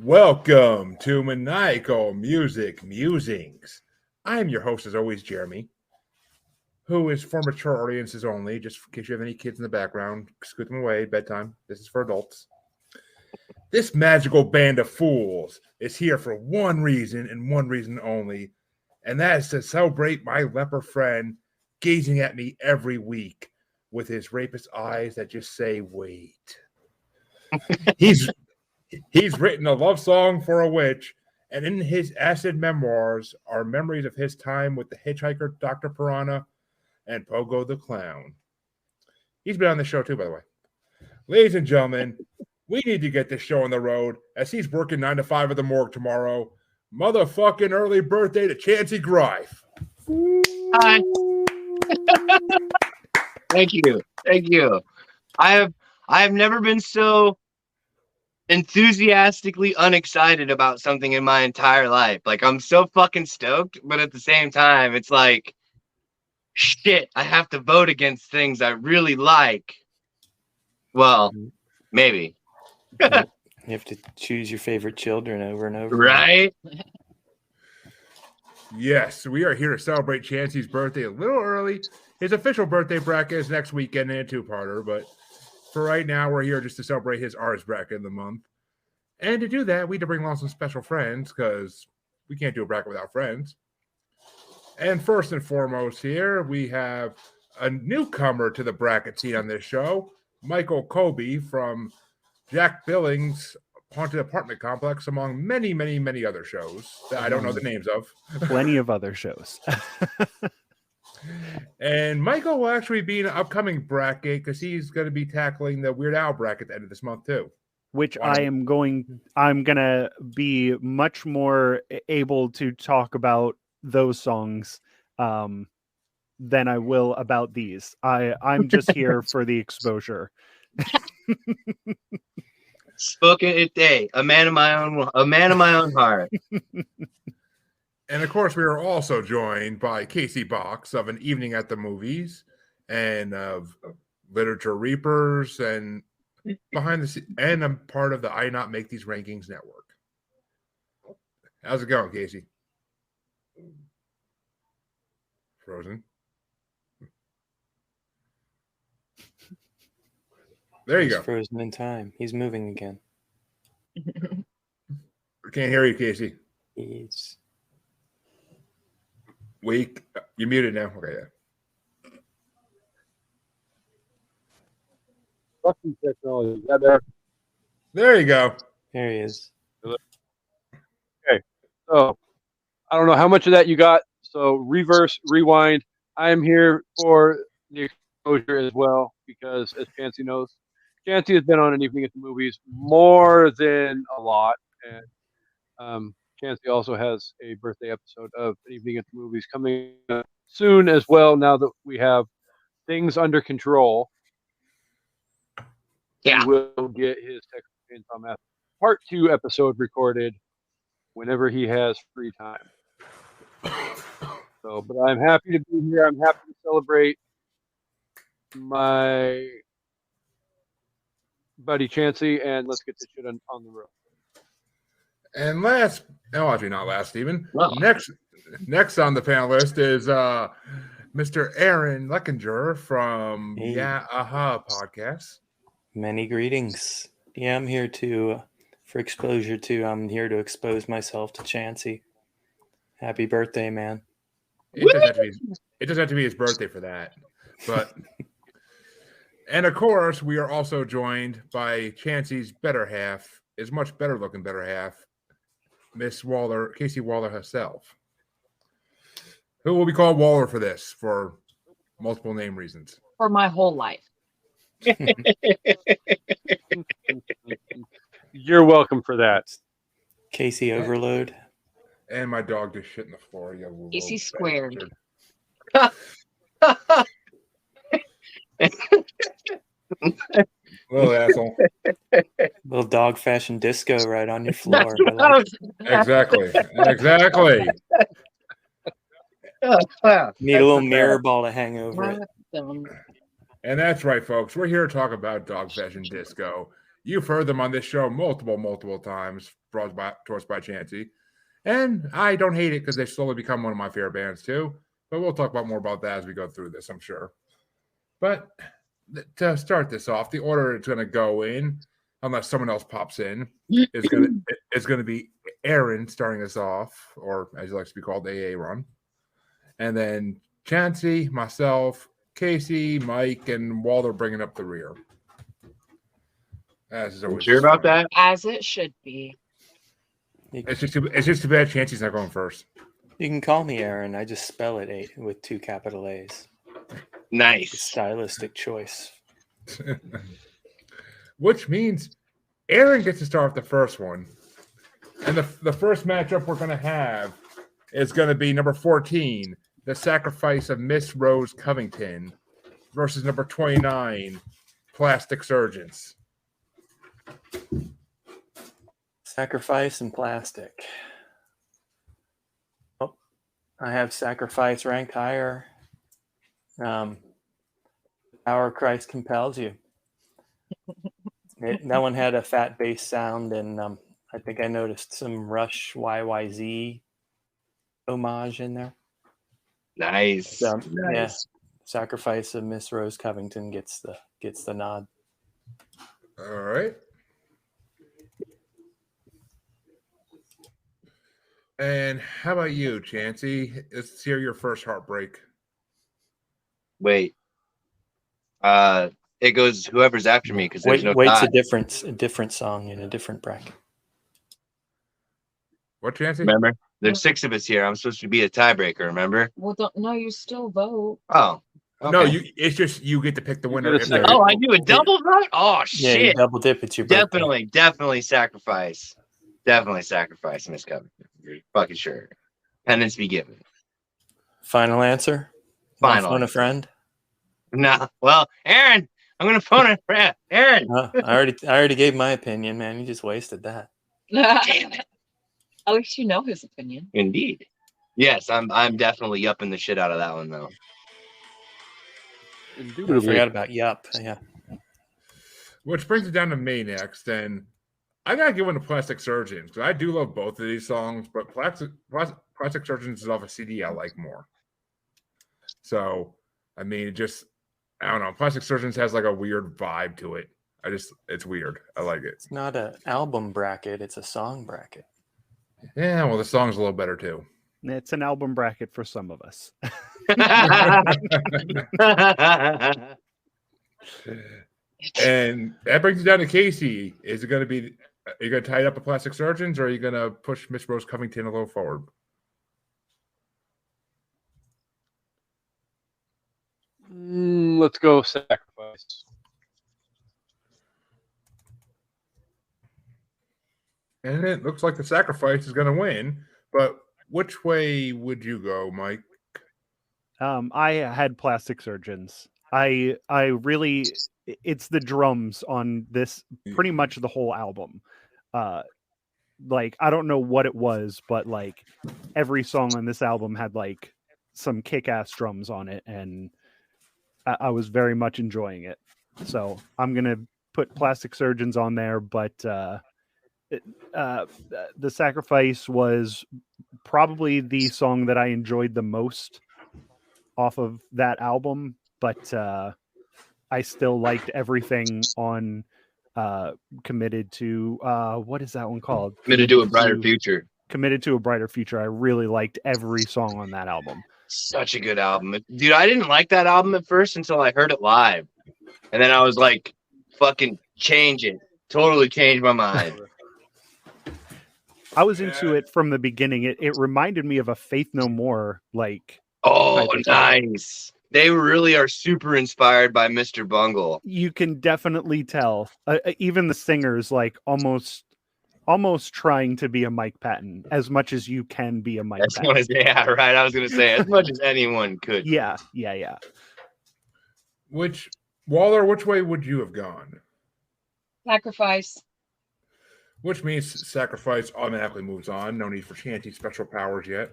Welcome to Maniacal Music Musings. I am your host, as always, Jeremy, who is for mature audiences only. Just in case you have any kids in the background, scoot them away. Bedtime. This is for adults. This magical band of fools is here for one reason and one reason only, and that is to celebrate my leper friend gazing at me every week with his rapist eyes that just say, wait. He's written a love song for a witch, and in his acid memoirs are memories of his time with the hitchhiker Dr. Piranha and Pogo the Clown. He's been on the show too, by the way. Ladies and gentlemen, we need to get this show on the road as he's working 9 to 5 at the morgue tomorrow. Motherfucking early birthday to Chancy Greif. Hi. Thank you. I have never been so enthusiastically unexcited about something in my entire life. Like, I'm so fucking stoked, but at the same time, it's like, shit, I have to vote against things I really like. Well, maybe. You have to choose your favorite children over and over. Right? Yes, we are here to celebrate Chancy's birthday a little early. His official birthday bracket is next weekend in a two-parter, but for right now, we're here just to celebrate his artist bracket of the month. And to do that, we had to bring along some special friends because we can't do a bracket without friends. And first and foremost here, we have a newcomer to the bracket scene on this show, Michael Colby from Jack Billings' Haunted Apartment Complex, among many, many, many other shows that I don't know the names of. Plenty of other shows. And Michael will actually be in an upcoming bracket because he's going to be tackling the Weird Al bracket at the end of this month too. Which I'm gonna be much more able to talk about those songs than I will about these. I'm just here for the exposure. Spoken it day, a man of my own heart. And of course, we are also joined by Kasey Box of An Evening at the Movies and of Literature Reapers and behind the scenes, and I'm part of the I Not Make These Rankings network. How's it going, Kasey? Frozen. There you go. Frozen in time. He's moving again. Can't hear you, Kasey. He's Weak. You're muted now. Okay, yeah. Fucking technology. Yeah, There you go. There he is. Okay. So I don't know how much of that you got. So reverse, rewind. I am here for the exposure as well because, as Chancy knows, Chancy has been on An Evening at the Movies more than a lot, and Chancy also has a birthday episode of An Evening at the Movies coming soon as well. Now that we have things under control, Yeah. he will get his Texas Chainsaw Massacre Part 2 episode recorded whenever he has free time. So, but I'm happy to be here. I'm happy to celebrate my buddy Chancy, and let's get this shit on the road. And last, no, actually not last, Stephen. Well. Next on the panelist is Mr. Aaron Leckinger from Hey. Yeah Aha podcast. many greetings. Yeah, I'm here for exposure too. I'm here to expose myself to Chancy. Happy birthday, man. It doesn't have to be his birthday for that. But and of course, we are also joined by Chancy's better half, his much better looking better half, Miss Waller, Kasey Waller herself, who will be called Waller for this for multiple name reasons. For my whole life. You're welcome for that. Kasey overload. And my dog just shit in the floor. You little Kasey squared. bastard. Little asshole. Little dog fashion disco right on your floor. That's what I was. Exactly. Need a little mirror ball to hang over it. And that's right, folks. We're here to talk about Dog Fashion Disco. You've heard them on this show multiple times, brought to us by Chancy. And I don't hate it because they've slowly become one of my favorite bands too. But we'll talk about more about that as we go through this, I'm sure. But to start this off, the order it's going to go in, unless someone else pops in, is going to be Aaron starting us off, or as he likes to be called, AA Run. And then Chancy, myself, Kasey, Mike, and Walter bringing up the rear. As is always Sure about fun. that? As it should be. It's just too bad Chancy's not going first. You can call me Aaron. I just spell it with 2 capital A's. Nice. Stylistic choice. Which means Aaron gets to start with the first one. And the first matchup we're going to have is going to be number 14, The Sacrifice of Miss Rose Covington, versus number 29, Plastic Surgeons. Sacrifice and Plastic. Oh, I have Sacrifice ranked higher. Power of Christ compels you. That one had a fat bass sound, and I think I noticed some Rush YYZ homage in there. Nice. So, Nice. Yeah, Sacrifice of Miss Rose Covington gets the nod. All right. And how about you, Chancy? Let's hear your first heartbreak. Wait. It goes whoever's after me because there's no Wait's tie. a different song in a different bracket. What, Chancy? Remember? There's 6 of us here. I'm supposed to be a tiebreaker, remember? Well, no, you still vote. Oh. Okay. No, it's just you get to pick the winner. get a if second. there- Oh, I do a double vote? Oh, Yeah, you shit. double dip. It's your birthday. Definitely sacrifice. Definitely sacrifice, Miss Covington. You're fucking sure. Penance be given. Final answer. Final Phone a answer. friend. No. Well, Aaron, I'm gonna phone a friend. Aaron. I already gave my opinion, man. You just wasted that. Damn it. At least you know his opinion. Indeed. Yes, I'm definitely yupping the shit out of that one though. I Indubitably. forgot about Yup. Yeah. Which brings it down to me next, and I gotta give one to Plastic Surgeons because I do love both of these songs, but Plastic Surgeons is off a CD I like more. So, I mean, I don't know. Plastic Surgeons has like a weird vibe to it. It's weird. I like it. It's not an album bracket. It's a song bracket. Yeah, well, the song's a little better too. It's an album bracket for some of us. And that brings it down to Kasey. Is it going to be? Are you going to tie it up with Plastic Surgeons, or are you going to push Miss Rose Covington a little forward? Let's go Sacrifice. And it looks like the Sacrifice is going to win. But which way would you go, Mike? I had Plastic Surgeons. I really, it's the drums on this, pretty much the whole album. Like, I don't know what it was, but like every song on this album had like some kick-ass drums on it, and I was very much enjoying it. So I'm gonna put Plastic Surgeons on there, but the Sacrifice was probably the song that I enjoyed the most off of that album, but I still liked everything on Committed to what is that one called? Committed to a brighter future. Committed to a Brighter Future. I really liked every song on that album. Such a good album. Dude, I didn't like that album at first until I heard it live. And then I was like, fucking change it. Totally changed my mind. I was into it from the beginning. It reminded me of a Faith No More, like. Oh, nice. They really are super inspired by Mr. Bungle. You can definitely tell. Even the singers, like almost trying to be a Mike Patton as much as you can be a Mike Patton. Yeah, right. I was gonna say as much as anyone could. Yeah. Waller, which way would you have gone? Sacrifice. Which means Sacrifice automatically moves on. No need for Chancy special powers yet.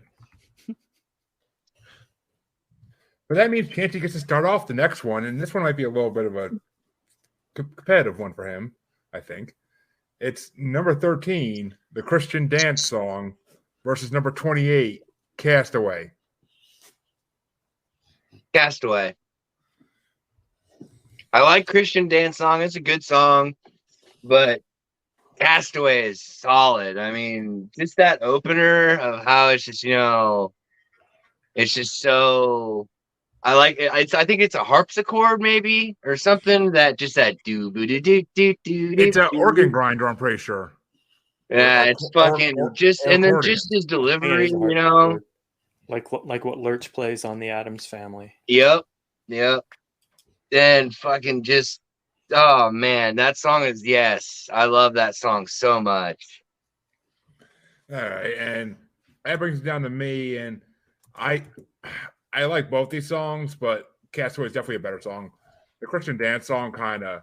But that means Chancy gets to start off the next one, and this one might be a little bit of a competitive one for him. I think. It's number 13, the Christian dance song, versus number 28, Castaway. Castaway. I like Christian dance song. It's a good song, but Castaway is solid. I mean, just that opener of how it's just, it's just so. I like it. I think it's a harpsichord maybe or something that just that do do do do do. It's an organ grinder, I'm pretty sure. Yeah, it's fucking just, and then just his I think it delivery, is a harpsichord. Like what Lurch plays on the Addams Family. Yep. And fucking just, oh man, that song is, yes, I love that song so much. All right, and that brings it down to me, and I like both these songs, but Castaway is definitely a better song. The Christian dance song kind of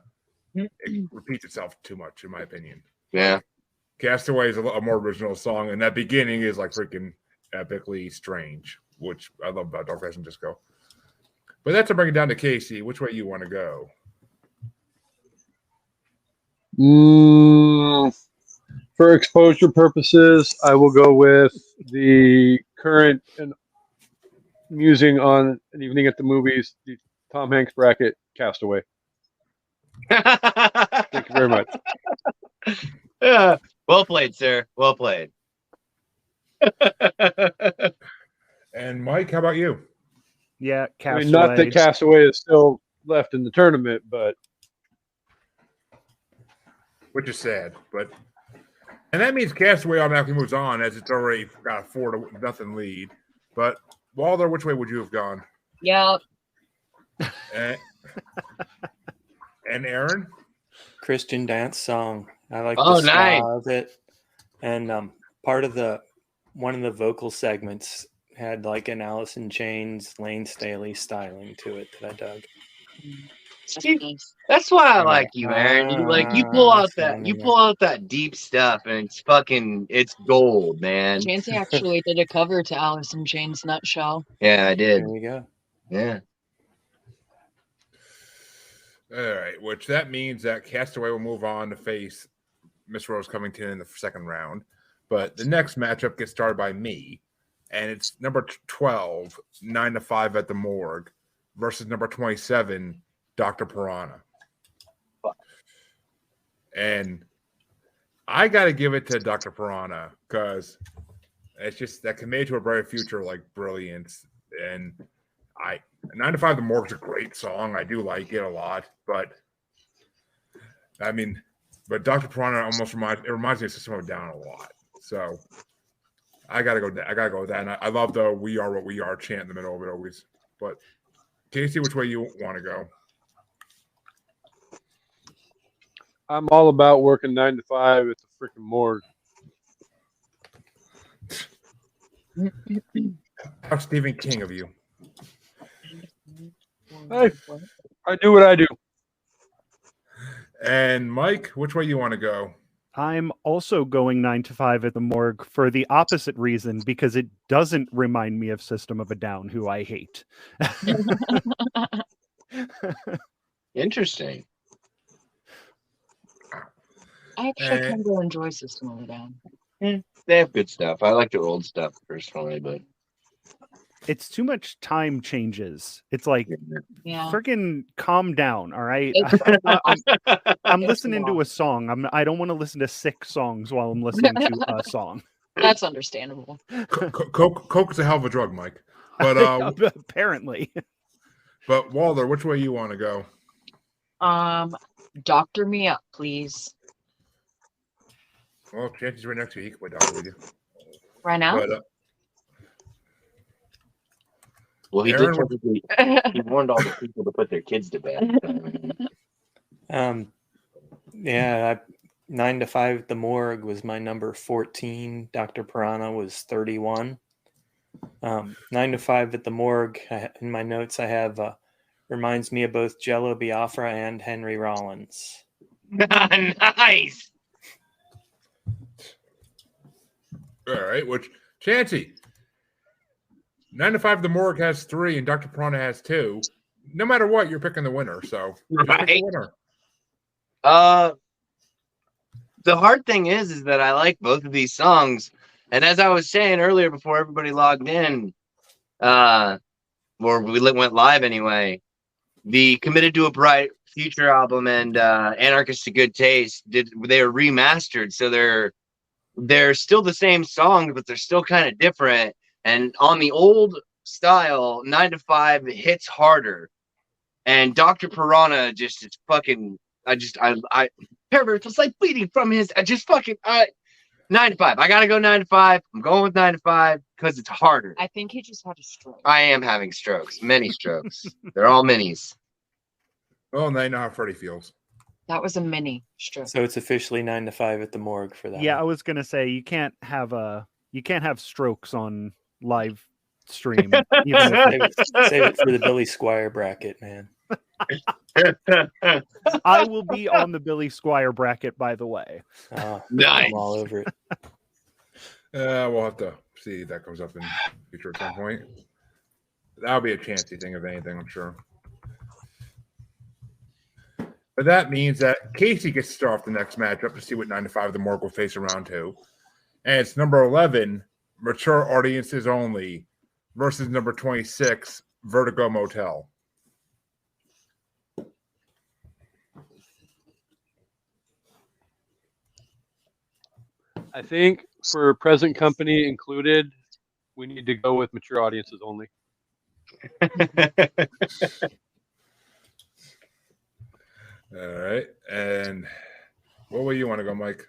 repeats itself too much, in my opinion. Yeah. Castaway is a more original song, and that beginning is like freaking epically strange, which I love about Dark Fashion Disco. But that's to bring it down to Kasey. Which way you want to go? For exposure purposes, I will go with the current and musing on an evening at the movies, the Tom Hanks bracket, Castaway. Thank you very much. Yeah. Well played, sir. Well played. And Mike, how about you? Yeah, Castaway. I mean, not that Castaway is still left in the tournament, but Which is sad, and that means Castaway automatically moves on as it's already got a 4-0 lead. But Walter, which way would you have gone? Yeah. And Aaron? Christian dance song. I like Oh, the style nice. of it. And part of one of the vocal segments had like an Alice in Chains, Lane Staley styling to it that I dug. That's why I like you, Aaron. You pull out that deep stuff, and it's gold, man. Chancy actually did a cover to Alice in Chains Nutshell. Yeah, I did. There you go. Yeah. All right, which that means that Castaway will move on to face Miss Rose Covington in the second round. But the next matchup gets started by me, and it's number 12, 9-5 at the Morgue, versus number 27, Dr. Piranha. And I got to give it to Dr. Piranha because it's just that Committed to a Brighter Future, like brilliance. And 9-5 the Morgue's a great song. I do like it a lot, but Dr. Piranha almost reminds me of System of a Down a lot. So I gotta go with that. And I love the "We Are What We Are" chant in the middle of it always. But Kasey, which way you want to go? I'm all about working 9 to 5 at the freaking morgue. How Stephen King of you. Hey, I do what I do. And Mike, which way you want to go? I'm also going 9 to 5 at the Morgue for the opposite reason, because it doesn't remind me of System of a Down, who I hate. Interesting. I actually kind of enjoy System of a Down. They have good stuff. I like their old stuff personally, but It's too much time changes. It's like, Yeah. freaking calm down, all right? It's- I'm It's listening to long. a song. I don't want to listen to 6 songs while I'm listening to a song. That's understandable. Coke is a hell of a drug, Mike. But Apparently. but Walter, which way you want to go? Doctor me up, please. Well, Chancy's right next to you. He can play doctor with you. Right now? But well, he Aaron, he warned all the people to put their kids to bed. Yeah, 9 to 5 at the Morgue was my number 14. Dr. Piranha was 31. 9 to 5 at the Morgue, in my notes I have reminds me of both Jello Biafra and Henry Rollins. Nice. all right, which Chancy, 9 to 5 the Morgue has 3 and Dr. Piranha has 2. No matter what, you're picking the winner. So just pick the Right. winner. the hard thing is that I like both of these songs. And as I was saying earlier before everybody logged in, or went live anyway, the Committed to a Bright Future album and Anarchist to Good Taste they are remastered, so they're still the same songs, but they're still kind of different. And on the old style, 9 to 5 hits harder. And Dr. Piranha just is fucking. I Pervert was like bleeding from his. 9 to 5. I gotta go 9 to 5. I'm going with 9 to 5 because it's harder. I think he just had a stroke. I am having strokes, many strokes. They're all minis. Well, now you know how Freddie feels. That was a mini stroke. So it's officially 9 to 5 at the morgue for that. Yeah, I was gonna say you can't have strokes on live stream. Even if Save it for the Billy Squire bracket, man. I will be on the Billy Squire bracket, by the way. Nice. I'm all over it. We'll have to see if that comes up in the future at some point. That'll be a Chancy thing, if anything, I'm sure. But that means that Kasey gets to start off the next matchup to see what 9 to 5 the morgue will face in round 2. And it's number 11, Mature Audiences Only, versus number 26, Vertigo Motel. I think for present company included, we need to go with mature audiences only. All right. And what way you want to go, Mike?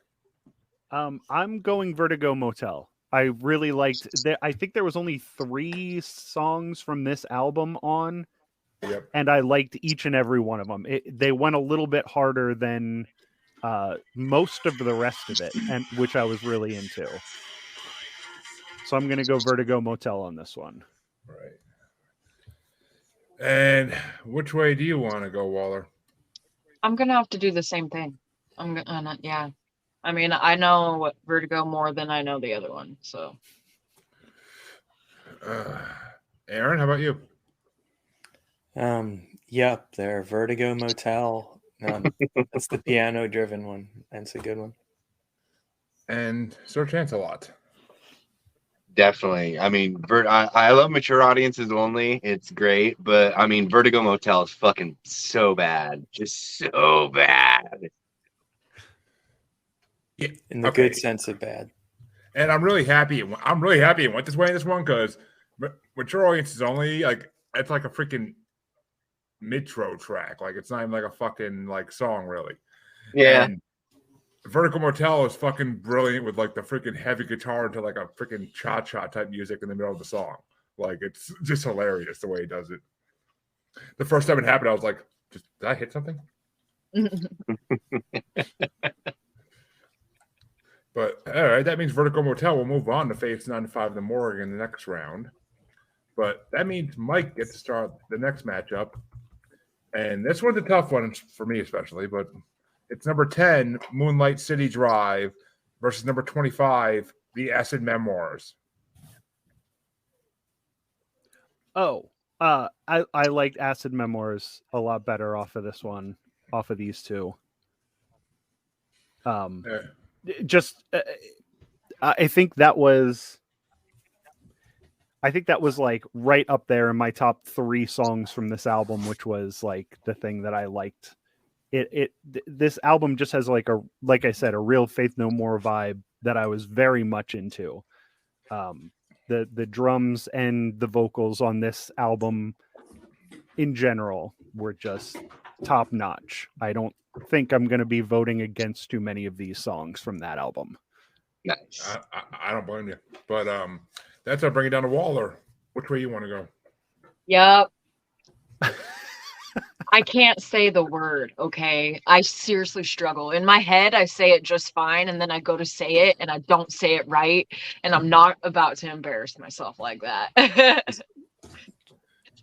I'm going Vertigo Motel. I really liked that. I think there was only 3 songs from this album on, Yep. and I liked each and every one of them. They went a little bit harder than most of the rest of it, and which I was really into. So I'm going to go Vertigo Motel on this one. Right. And which way do you want to go, Waller? I'm gonna have to do the same thing. I'm gonna, yeah. I mean, I know Vertigo more than I know the other one, so. Aaron, how about you? Yep, there, Vertigo Motel. That's the piano-driven one. That's a good one. And Sir Chance-a-Lot. Definitely. I mean, I love Mature Audiences Only. It's great, but I mean, Vertigo Motel is fucking so bad, just so bad. Yeah, In the good sense of bad. And I'm really happy. I'm really happy it went this way in this one because Mature Audiences Only, like, it's like a freaking mid-tro track. Like, it's not even like a fucking like song, really. Yeah. And Vertical Motel is fucking brilliant with like the freaking heavy guitar into like a freaking cha-cha type music in the middle of the song. Like, it's just hilarious the way he does it. The first time it happened, I was like, did I hit something? But all right, that means Vertical Motel will move on to face 9 to 5 in the morgue in the next round. But that means Mike gets to start the next matchup. And this one's a tough one for me, especially, but it's number 10, Moonlight City Drive, versus number 25, The Acid Memoirs. Oh, I liked Acid Memoirs a lot better off of this one, off of these two. Just, I think that was like right up there in my top 3 songs from this album, which was like the thing that I liked. This album just has like I said, a real Faith No More vibe that I was very much into. The drums and the vocals on this album in general were just top notch. I don't think I'm going to be voting against too many of these songs from that album. Nice. I don't blame you. But that's bring it down to Waller. Which way you want to go? Yep. I can't say the word, okay? I seriously struggle. In my head, I say it just fine, and then I go to say it, and I don't say it right, and I'm not about to embarrass myself like that.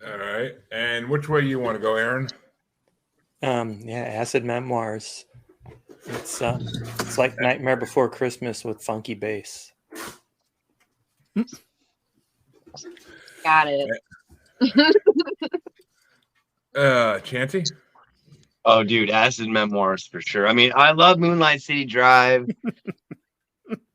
All right. And which way you want to go, Aaron? Yeah, Acid Memoirs. It's like Nightmare Before Christmas with funky bass. Got it. Chancy? Oh, dude, Acid Memoirs for sure. I mean, I love Moonlight City Drive.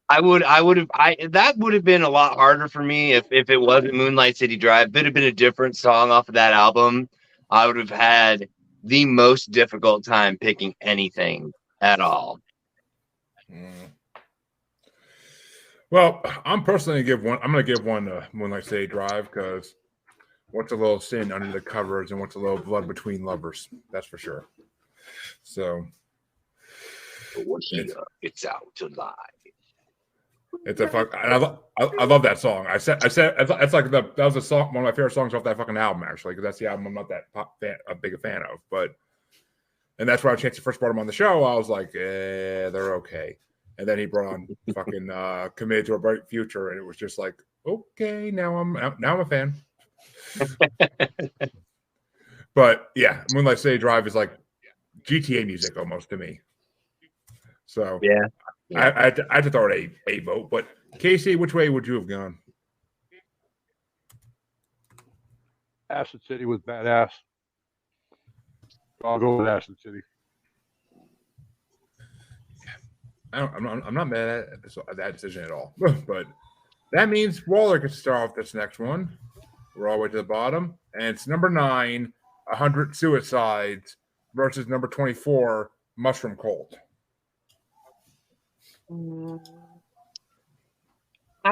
That would have been a lot harder for me if it wasn't Moonlight City Drive. It would have been a different song off of that album. I would have had the most difficult time picking anything at all. Well, I'm personally gonna give one. I'm gonna give one Moonlight City Drive because what's a little sin under the covers and what's a little blood between lovers. That's for sure. So It's out to lie. it's a fuck. I love that song. I said it's like that was a song, one of my favorite songs off that fucking album actually, because that's the album I'm not that a big fan of. And that's why I Chancy first brought him on the show. I was like, they're okay. And then he brought on fucking Committed to a Bright Future, and it was just like, okay, now I'm a fan. But yeah, Moonlight City Drive is like GTA music almost to me. So yeah. I had to throw it a vote. But Kasey, which way would you have gone? Acid City was badass. I'll go with Acid City. I'm not mad at that decision at all. But that means Waller gets to start off this next one. We're all the way to the bottom. And it's number 9, 100 Suicides versus number 24, Mushroom Cult. I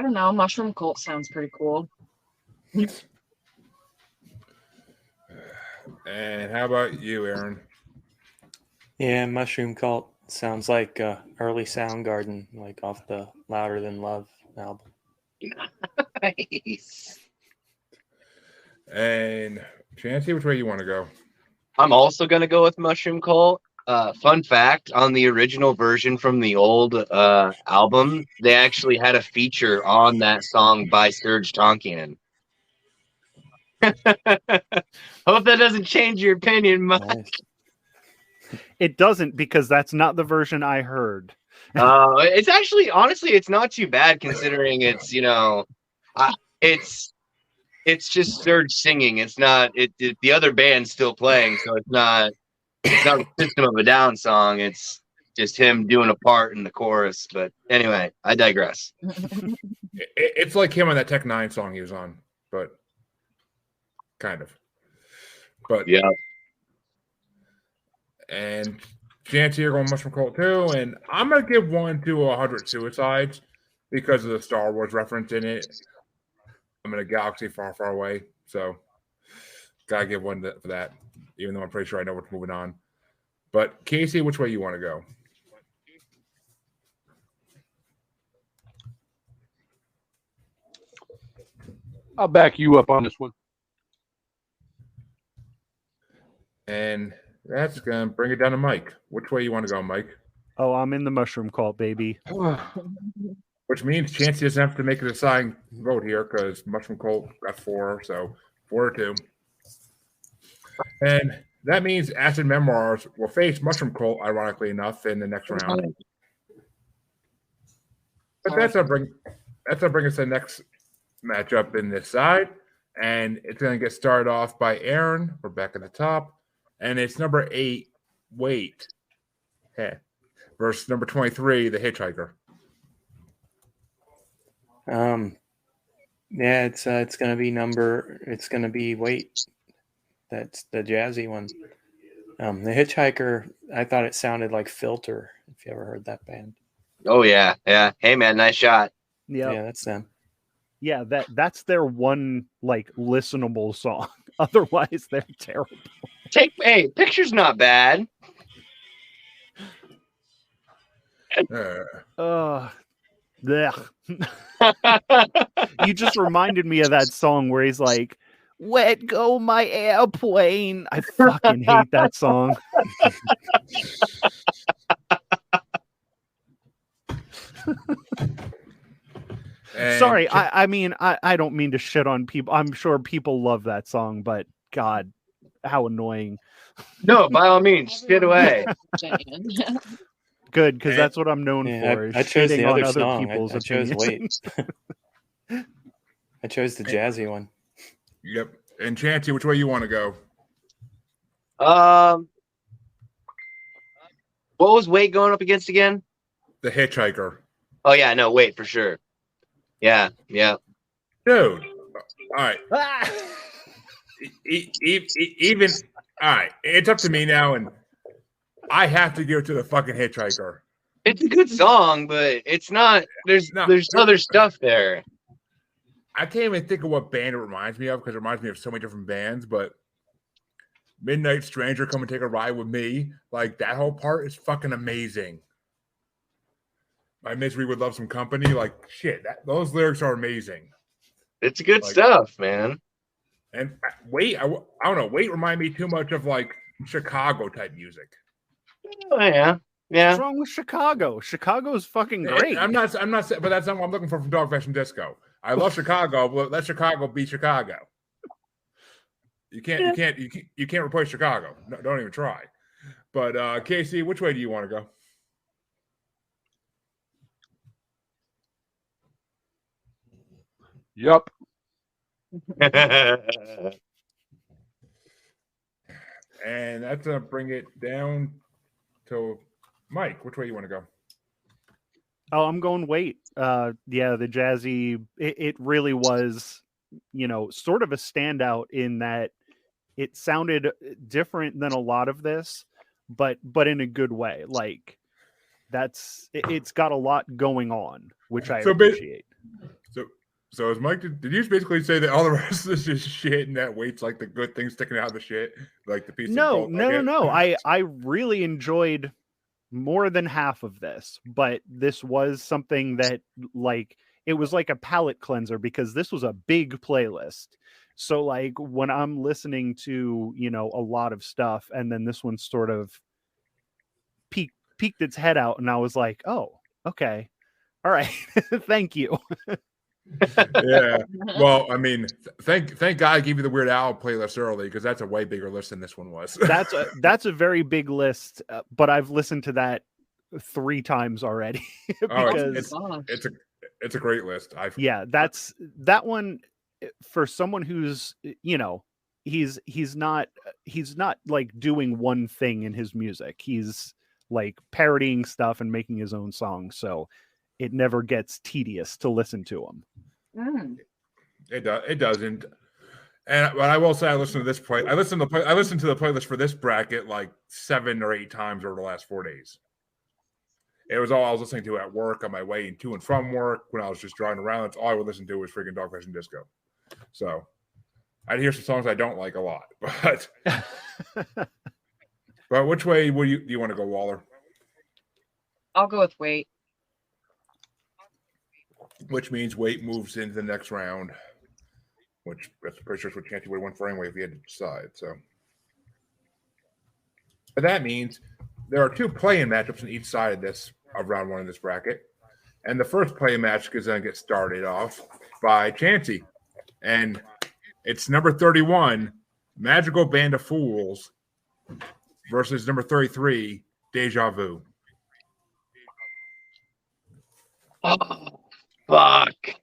don't know. Mushroom Cult sounds pretty cool. And how about you, Aaron? Yeah, Mushroom Cult sounds like early Soundgarden, like off the Louder Than Love album. Nice. And Chancy, which way you want to go? I'm also gonna go with Mushroom Cult. Fun fact: on the original version from the old album, they actually had a feature on that song by Serge Tankian. Hope that doesn't change your opinion much. Nice. It doesn't, because that's not the version I heard. It's actually, honestly, it's not too bad considering it's, it's just Serge singing. It's not the other band's still playing, so it's not a System of a Down song. It's just him doing a part in the chorus. But anyway, I digress. It's like him on that Tech 9 song he was on, but kind of. But yeah. And Chancy, you're going Mushroom Cult too, and I'm gonna give one to 100 Suicides because of the Star Wars reference in it. I'm in a galaxy far, far away, so gotta give one for that. Even though I'm pretty sure I know what's moving on. But Kasey, which way you want to go? I'll back you up on this one. And that's gonna bring it down to Mike. Which way you want to go, Mike? Oh, I'm in the Mushroom Cult, baby. Which means Chancy doesn't have to make a deciding vote here because Mushroom Cult got 4, so 4-2. And that means Acid Memoirs will face Mushroom Cult, ironically enough, in the next round. But that's gonna bring us to the next matchup in this side. And it's gonna get started off by Aaron. We're back at the top. And it's number 8, Wait. Versus number 23, The Hitchhiker. Yeah, it's gonna be Wait. That's the jazzy one. The Hitchhiker, I thought it sounded like Filter, if you ever heard that band. Oh yeah. Hey man, nice shot. Yeah, that's them. Yeah, that's their one like listenable song. Otherwise, they're terrible. Hey, Picture's not bad. Blech. You just reminded me of that song where he's like, "Let go my airplane." I fucking hate that song. Sorry, I mean, I don't mean to shit on people. I'm sure people love that song, but God, how annoying. No, by all means, get away. Good, because that's what I'm known for. I chose the other song. People's I chose opinions. Wait. I chose the jazzy one. Yep. And Chancy, which way you want to go? What was Wait going up against again? The Hitchhiker. Oh yeah, no, Wait for sure. Yeah. Dude. All right. Even all right. It's up to me now, and I have to give it to the fucking Hitchhiker. It's a good song, but it's not. There's other stuff there. I can't even think of what band it reminds me of because it reminds me of so many different bands, but Midnight Stranger, Come and Take a Ride with Me, like that whole part is fucking amazing. My Misery Would Love Some Company, like shit, those lyrics are amazing. It's good stuff, man. And Wait, I don't know, Wait remind me too much of like Chicago type music. Oh yeah. What's wrong with Chicago? Chicago's fucking great. I'm not, but that's not what I'm looking for from Dog Fashion Disco. I love Chicago, but let Chicago be Chicago. You can't replace Chicago. No, don't even try. But Kasey, which way do you want to go? Yup. And that's gonna bring it down to Mike. Which way you want to go? Oh, I'm going Wait. Yeah, the jazzy. It really was, sort of a standout in that it sounded different than a lot of this, but in a good way. Like it's got a lot going on, which I appreciate. So as Mike, did you basically say that all the rest of this is shit and that Wait's like the good thing sticking out of the shit, like the piece? No. I really enjoyed more than half of this, but this was something that like it was like a palate cleanser because this was a big playlist. So like when I'm listening to a lot of stuff and then this one sort of peeked its head out and I was like, oh, okay, all right, thank you. Yeah. Well, I mean, thank God I gave you the Weird Al playlist early because that's a way bigger list than this one was. That's a very big list, but I've listened to that 3 times already. Because it's a great list. That one for someone who's he's not like doing one thing in his music. He's like parodying stuff and making his own songs, so it never gets tedious to listen to him. It doesn't. But I will say I listened to this I listened to the playlist for this bracket like 7 or 8 times over the last 4 days. It was all I was listening to at work on my way to and from work when I was just driving around. That's all I would listen to was freaking Dog Fashion Disco. So I'd hear some songs I don't like a lot, but but which way do you want to go, Waller? I'll go with Wait. Which means Wait moves into the next round, which that's pretty sure is what Chancy would have won for anyway if he had to decide. So, but that means there are 2 play-in matchups on each side of round 1 of this bracket, and the first play-in match is going to get started off by Chancy, and it's number 31, Magical Band of Fools, versus number 33, Deja Vu. Oh, fuck.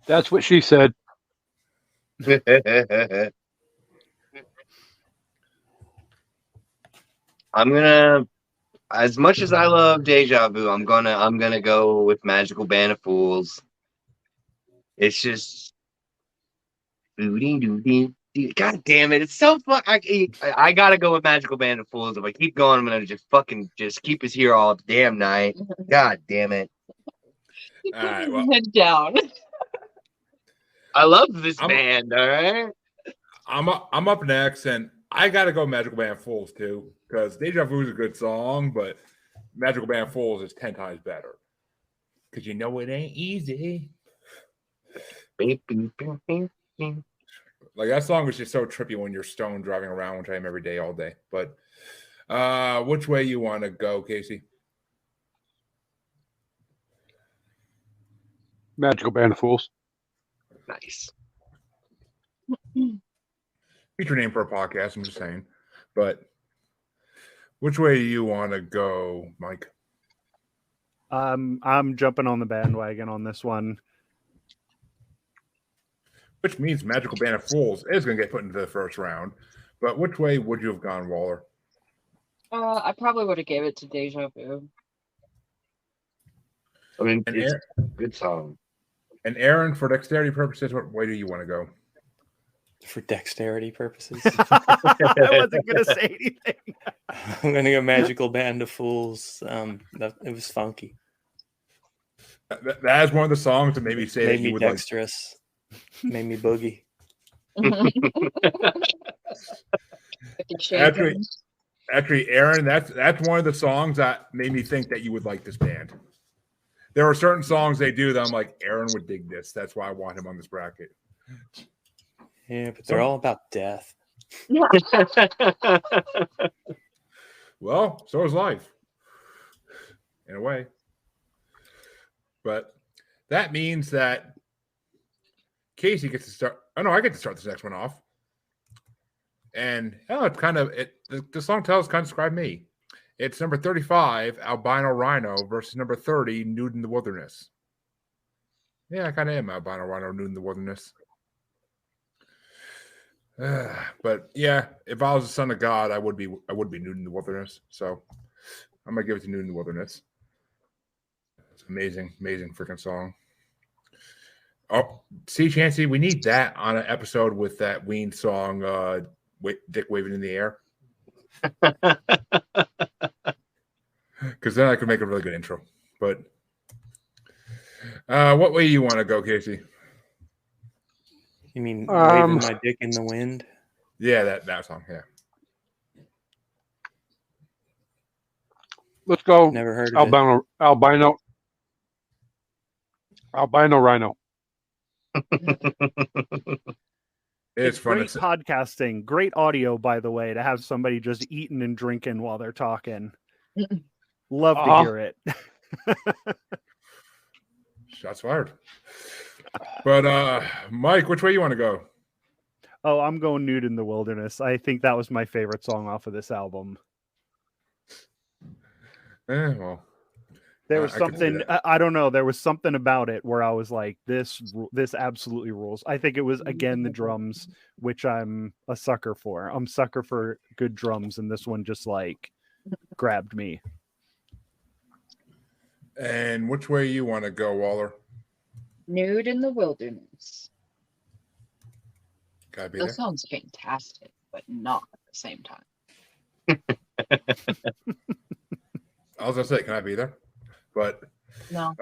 That's what she said. I'm gonna, as much as I love Deja Vu, I'm gonna go with Magical Band of Fools. It's just, God damn it! It's so fun. I gotta go with Magical Band of Fools. If I keep going, I'm gonna just keep us here all damn night. God damn it! Keep All right, well, head down. I love this band. All right, I'm up next, and I gotta go Magical Band of Fools too because Deja Vu is a good song, but Magical Band of Fools is 10 times better because it ain't easy. Like that song was just so trippy when you're stoned driving around, which I am every day, all day. But which way you want to go, Kasey? Magical Band of Fools. Nice. Feature name for a podcast, I'm just saying. But which way do you want to go, Mike? I'm jumping on the bandwagon on this one. Which means Magical Band of Fools is going to get put into the first round. But which way would you have gone, Waller? I probably would have gave it to Deja Vu. I mean, And it's Aaron, a good song. and Aaron, for dexterity purposes, what way do you want to go? For dexterity purposes, I wasn't gonna say anything. I'm gonna go Magical Band of Fools. It was funky. That is one of the songs that made me say Made that me you would dexterous. Made me boogie. Actually, Aaron, that's one of the songs that made me think that you would like this band. There are certain songs they do that I'm like, Aaron would dig this. That's why I want him on this bracket. Yeah, but they're all about death. Well, so is life, in a way. But that means that Kasey gets to start. Oh no, I get to start this next one off. And it's kind of the song kind of describe me. It's number 35, Albino Rhino, versus number 30, Nude in the Wilderness. Yeah, I kind of am Albino Rhino, Nude in the Wilderness. But yeah, if I was the son of God, I would be Nude in the Wilderness. So I'm gonna give it to Nude in the Wilderness. It's amazing, amazing freaking song. Oh, see, Chancy, we need that on an episode with that Ween song, Dick Waving in the Air. Because then I could make a really good intro. But what way you want to go, Kasey? You mean waving my dick in the wind? Yeah, that song. Yeah. Let's go. Never heard of Albino Rhino. It's fun. Great podcasting. Great audio, by the way, to have somebody just eating and drinking while they're talking. Love to hear it. Shots fired. But Mike, which way you want to go? Oh, I'm going Nude in the Wilderness. I think that was my favorite song off of this album. Well, there was something I don't know. There was something about it where I was like, "This absolutely rules." I think it was again the drums, which I'm a sucker for. I'm sucker for good drums, and this one just like grabbed me. And which way you want to go, Waller? Nude in the Wilderness. Gotta be That there. sounds fantastic, but not at the same time. I was gonna say, can I be there? But No.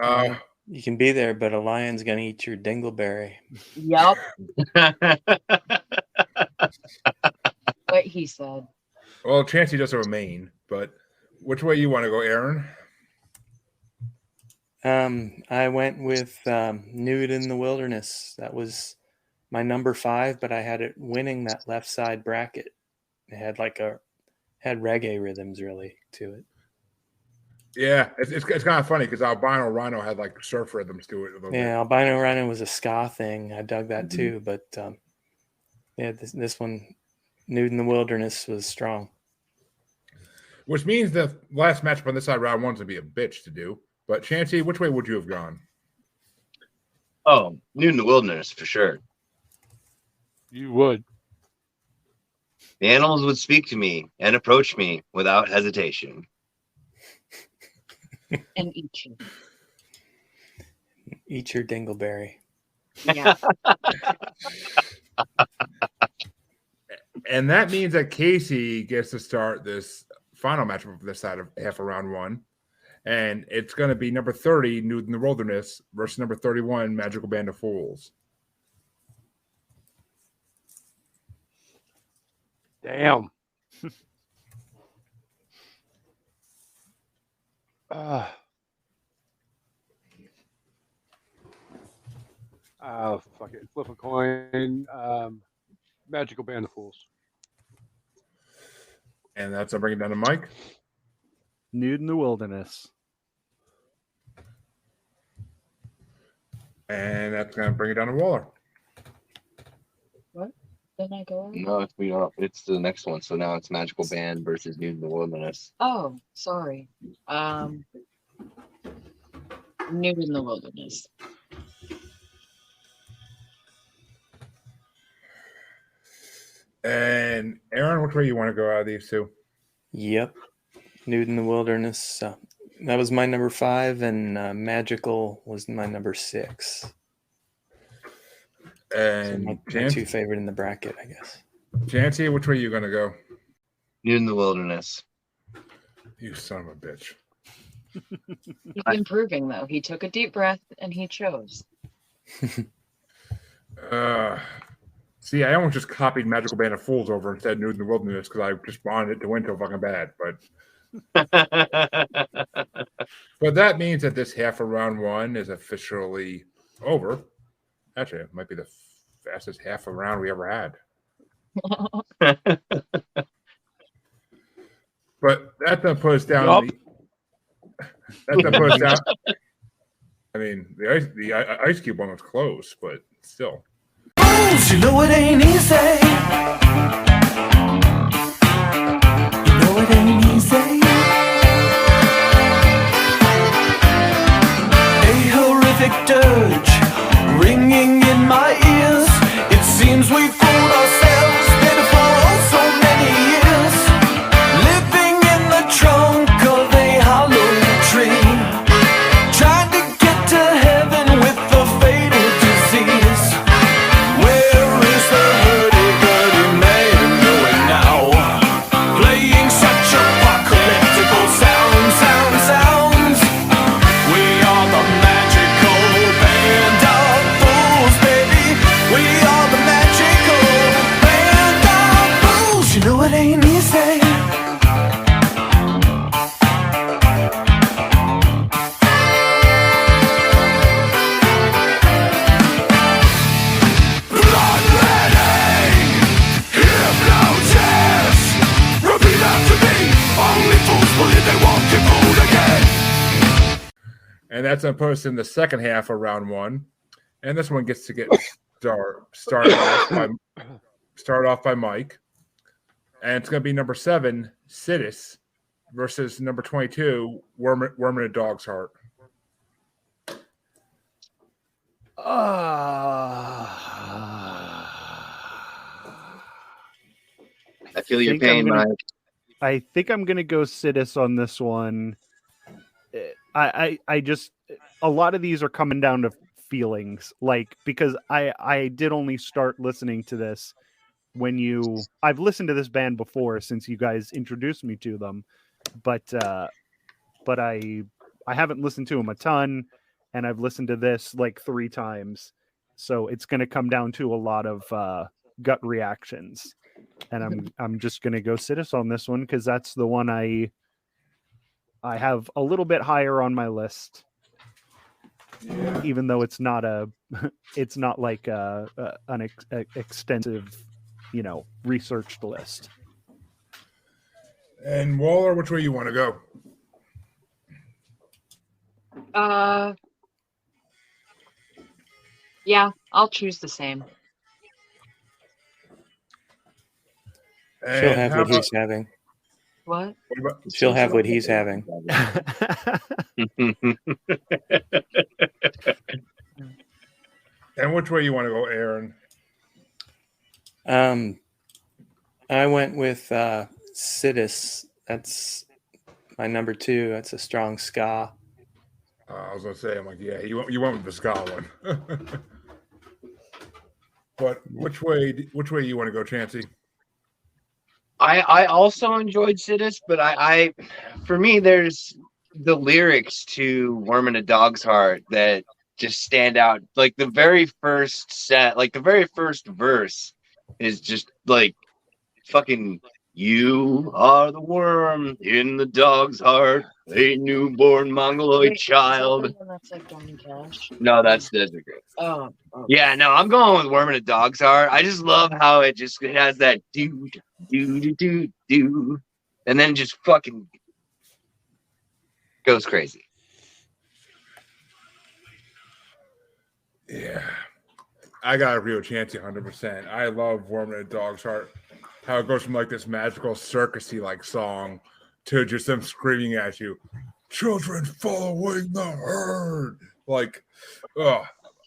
You can be there, but a lion's gonna eat your dingleberry. Yep. What he said. Well, Chancy does have a main, but which way you want to go, Aaron? I went with Nude in the Wilderness. That was my number 5, but I had it winning that left side bracket. It had had reggae rhythms really to it. Yeah, it's kind of funny because Albino Rhino had like surf rhythms to it. Yeah, Albino Rhino was a ska thing. I dug that too, but yeah, this one, Nude in the Wilderness, was strong. Which means the last matchup on this side, round one's gonna be a bitch to do. But Chancy, which way would you have gone? Oh, Nude in the Wilderness for sure. You would. The animals would speak to me and approach me without hesitation. And eat you. Eat your dingleberry. Yeah. And that means that Kasey gets to start this final matchup of this side of half of round one. And it's going to be number 30, Nude in the Wilderness, versus number 31, Magical Band of Fools. Damn. Fuck it. Flip a coin. Magical Band of Fools. And that's I'll bring it down to Mike. Nude in the Wilderness. And that's going to bring it down to Waller. What? Didn't I go? No, it's the next one. So now it's Magical Band versus Nude in the Wilderness. Oh, sorry. Nude in the Wilderness. And Aaron, which way you want to go out of these two? Yep. Nude in the Wilderness. That was my number 5, and Magical was my number 6. And So my two favorite in the bracket, I guess. Chancy, which way are you going to go? Nude in the Wilderness. You son of a bitch. He's improving, though. He took a deep breath and he chose. See, I almost just copied Magical Band of Fools over and said Nude in the Wilderness because I just wanted it to win so fucking bad. But that means that this half of round 1 is officially over. Actually, it might be the fastest half of round we ever had. But that doesn't put us down. Yup. That doesn't put us down. I mean, the Ice Cube one was close, but still. You know it ain't easy. You know it ain't easy. A horrific dirge ringing in my ears. It seems we've fooled ourselves bitter for oh so many years. Living in the trunk of a hollow tree, trying to get to heaven with the fatal disease. Where is the hurdy-gurdy man going now? Playing such apocalyptical sounds. We are the magical band of fools, baby. We are the magical band of fools. You know it ain't easy. And that's unposted in the second half of round 1. And this one gets to get started off by Mike. And it's going to be number 7, Sidis, versus number 22, Worm in a Dog's Heart. I feel your think I'm pain, gonna- Mike. I think I'm gonna go Sidis on this one. I just, a lot of these are coming down to feelings, like, because I did only start listening to this when I've listened to this band before since you guys introduced me to them, but I haven't listened to them a ton, and I've listened to this like 3 times, so it's going to come down to a lot of gut reactions, and I'm just going to go Sidis on this one because that's the one I have a little bit higher on my list, even though it's not like an extensive, researched list. And Waller, which way you want to go? Yeah, I'll choose the same. She'll have what he's having. What? She'll have what he's having. And which way you want to go, Aaron? I went with Sidis. That's my number 2. That's a strong ska. I was gonna say, I'm like, yeah, you went with the ska one. But which way you want to go, Chancy? I also enjoyed Sidis, but I for me, there's the lyrics to Worm in a Dog's Heart that just stand out. Like the very first verse is just like fucking, you are the worm in the dog's heart, a newborn mongoloid child. That's like Johnny Cash. No, that's Desert Green. Oh. Yeah, no, I'm going with Worm in a Dog's Heart. I just love how it has that do, and then just fucking goes crazy. Yeah, I gotta agree with Chancy 100%. I love Worm in a Dog's Heart. How it goes from like this magical circusy like song to just them screaming at you, children following the herd. Like, oh,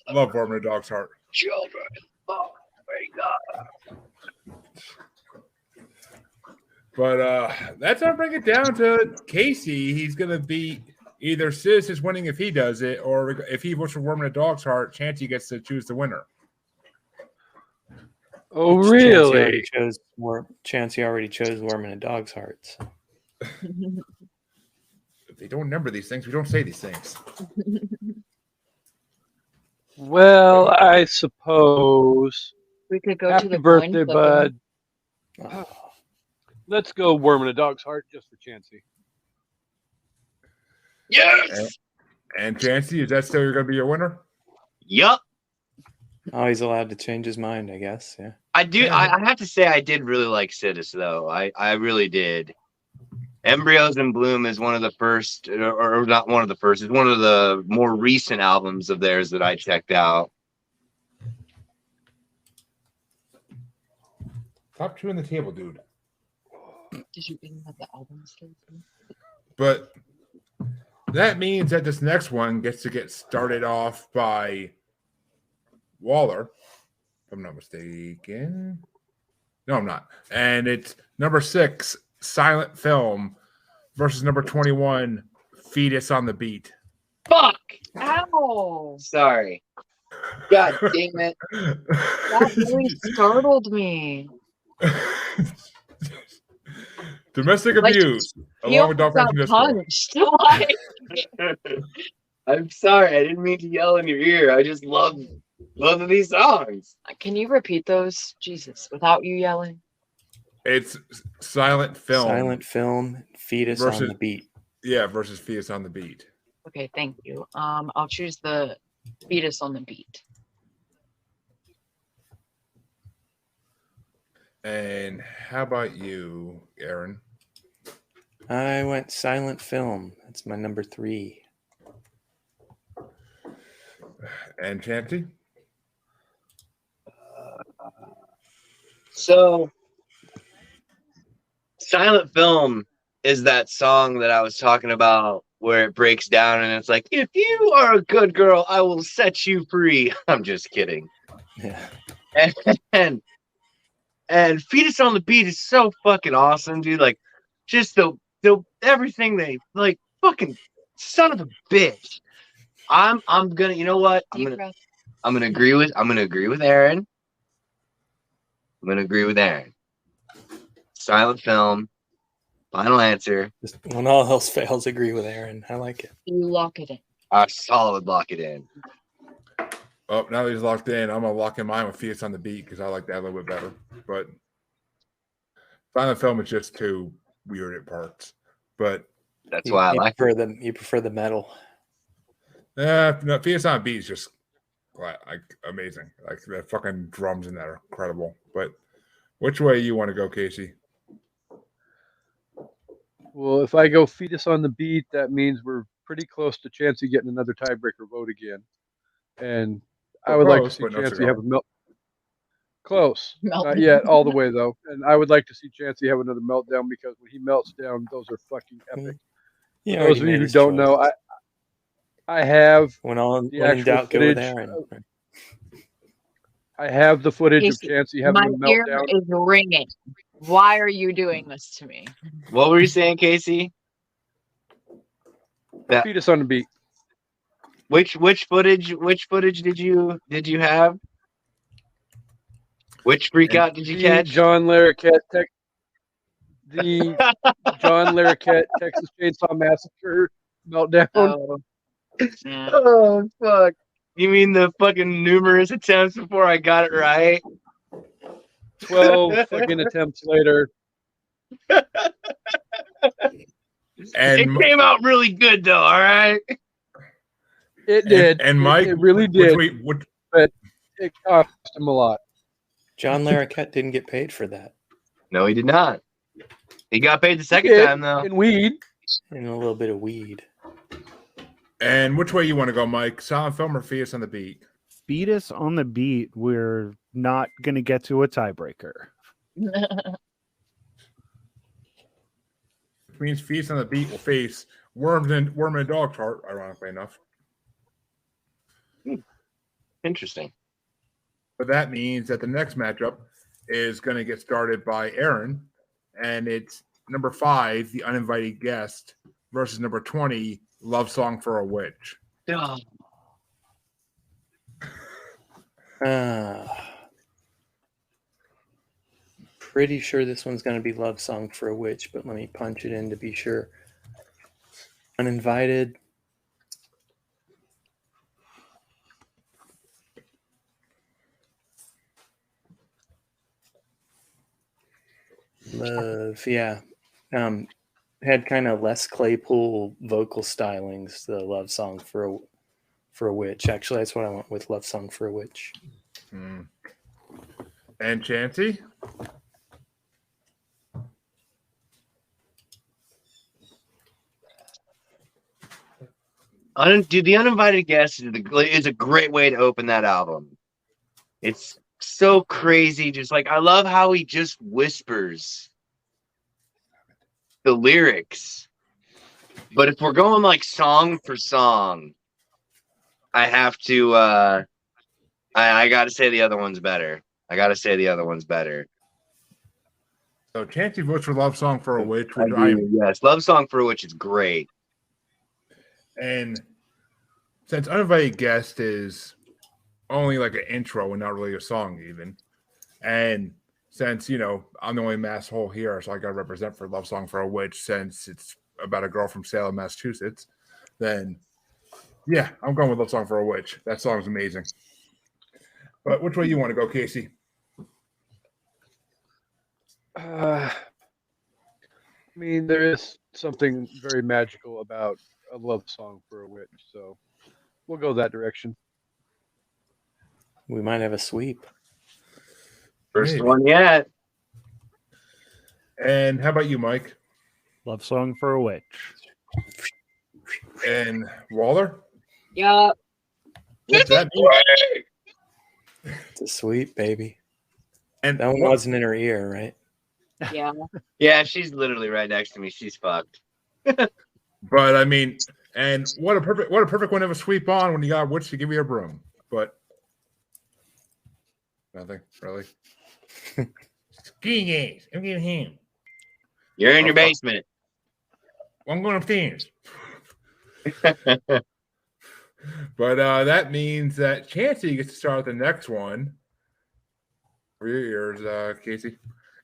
I love Worm in a Dog's Heart. Children, oh my god. But that's gonna bring it down to Kasey. He's gonna be either Sis is winning if he does it, or if he votes for Worm in a Dog's Heart, Chancy gets to choose the winner. Oh, Chancy really? Chancy already chose Worm in a Dog's Heart. So. If they don't remember these things, we don't say these things. Well, I suppose. We could go to Happy the birthday, coin bud. Oh. Let's go Worm in a Dog's Heart just for Chancy. Yes. And Chancy, is that still going to be your winner? Yup. Oh, he's allowed to change his mind, I guess. Yeah. I do. I have to say, I did really like Sidus, though. I really did. Embryos in Bloom is one of the first, or not one of the first. It's one of the more recent albums of theirs that I checked out. Stop chewing the table, dude. Did you bring the album still? But that means that this next one gets to get started off by Waller, if I'm not mistaken. No, I'm not. And it's number 6, Silent Film, versus number 21, Fetus on the Beat. Fuck! Ow! Sorry. God damn it. That really startled me. Domestic abuse. He Along with almost dog got Discord. punched. Like, I'm sorry. I didn't mean to yell in your ear. I just love both of these songs. can you repeat those? Jesus, without you yelling. It's Silent Film. Silent Film, Fetus Versus- on the Beat. Yeah, versus Fetus on the Beat. Okay, thank you. I'll choose the Fetus on the Beat. And how about you, Aaron? I went Silent Film. That's my number 3. And Chancy? So, Silent Film is that song that I was talking about where it breaks down and it's like, if you are a good girl, I will set you free. I'm just kidding. Yeah. And Fetus on the Beat is so fucking awesome, dude. Like, just the everything they like, fucking son of a bitch. I'm gonna, you know what? I'm gonna agree with Aaron. I'm gonna agree with Aaron. Silent Film. Final answer. Just when all else fails, agree with Aaron. I like it. You lock it in. I solid lock it in. Oh, now that he's locked in, I'm going to lock in mine with Fetus on the Beat because I like that a little bit better. But Silent Film is just too weird at parts. But That's why I like it. You prefer the metal. no, Fetus on the Beat is just like amazing. Like the fucking drums in that are incredible. But which way you want to go, Kasey? Well, if I go Fetus on the Beat, that means we're pretty close to Chancy getting another tiebreaker vote again. And I would like to see Chancy have a close. Not yet, all the way though. And I would like to see Chancy have another meltdown because when he melts down, those are fucking epic. He For those of you who don't know, I have when all the when in actual doubt, go with footage. Aaron. I have the footage of Casey, Chancy having My a ear meltdown. is ringing. Why are you doing this to me? What were you saying, Kasey? Fetus on the Beat. Which footage did you have? Which freak out did you The catch? John Larroquette, Texas Chainsaw Massacre meltdown. Yeah. Oh fuck. You mean the fucking numerous attempts before I got it right? 12 fucking attempts later. And It came out really good though, all right? It did. And Mike, it really did. But it cost him a lot. John Larroquette didn't get paid for that. No, he did not. He got paid the He second did, time though. in weed. And a little bit of weed. And which way you want to go, Mike? Silent Film or Fetus on the Beat? Fetus on the Beat, we're not going to get to a tiebreaker. Which means Fetus on the Beat will face Worm in a Dog's Heart, ironically enough. Interesting. But that means that the next matchup is going to get started by Aaron, and it's number 5, The Uninvited Guest, versus number 20, Love Song for a Witch. Oh, Pretty sure this one's going to be Love Song for a Witch, but let me punch it in to be sure. Uninvited. Love, yeah. Had kind of Les Claypool vocal stylings, the Love Song for a Witch. Actually, that's what I went with, Love Song for a Witch. And Chancy? Dude, The Uninvited Guest is a great way to open that album. It's so crazy. Just like, I love how he just whispers the lyrics. But if we're going like song for song, I have to, I got to say the other one's better. So Chancy votes for Love Song for a Witch. Yes, Love Song for a Witch is great. And since Uninvited Guest is only like an intro and not really a song even, and since, you know, I'm the only mass hole here, so I got to represent for Love Song for a Witch since it's about a girl from Salem, Massachusetts, then yeah, I'm going with Love Song for a Witch. That song's amazing. But which way you want to go, Kasey? I mean, there is something very magical about a love song for a witch, so we'll go that direction. We might have a sweep. First Maybe. one yet. And how about you, Mike? Love Song for a Witch. And Waller? Yeah. What's that? It's a sweep, baby. And That one wasn't in her ear, right? Yeah. Yeah, she's literally right next to me. She's fucked. But I mean, and what a perfect one to have a sweep on when you got Witch to give you a broom. But nothing really. Skiing games. I'm getting him. You're in your basement. I'm going upstairs. But that means that Chancy gets to start the next one for your ears, Kasey.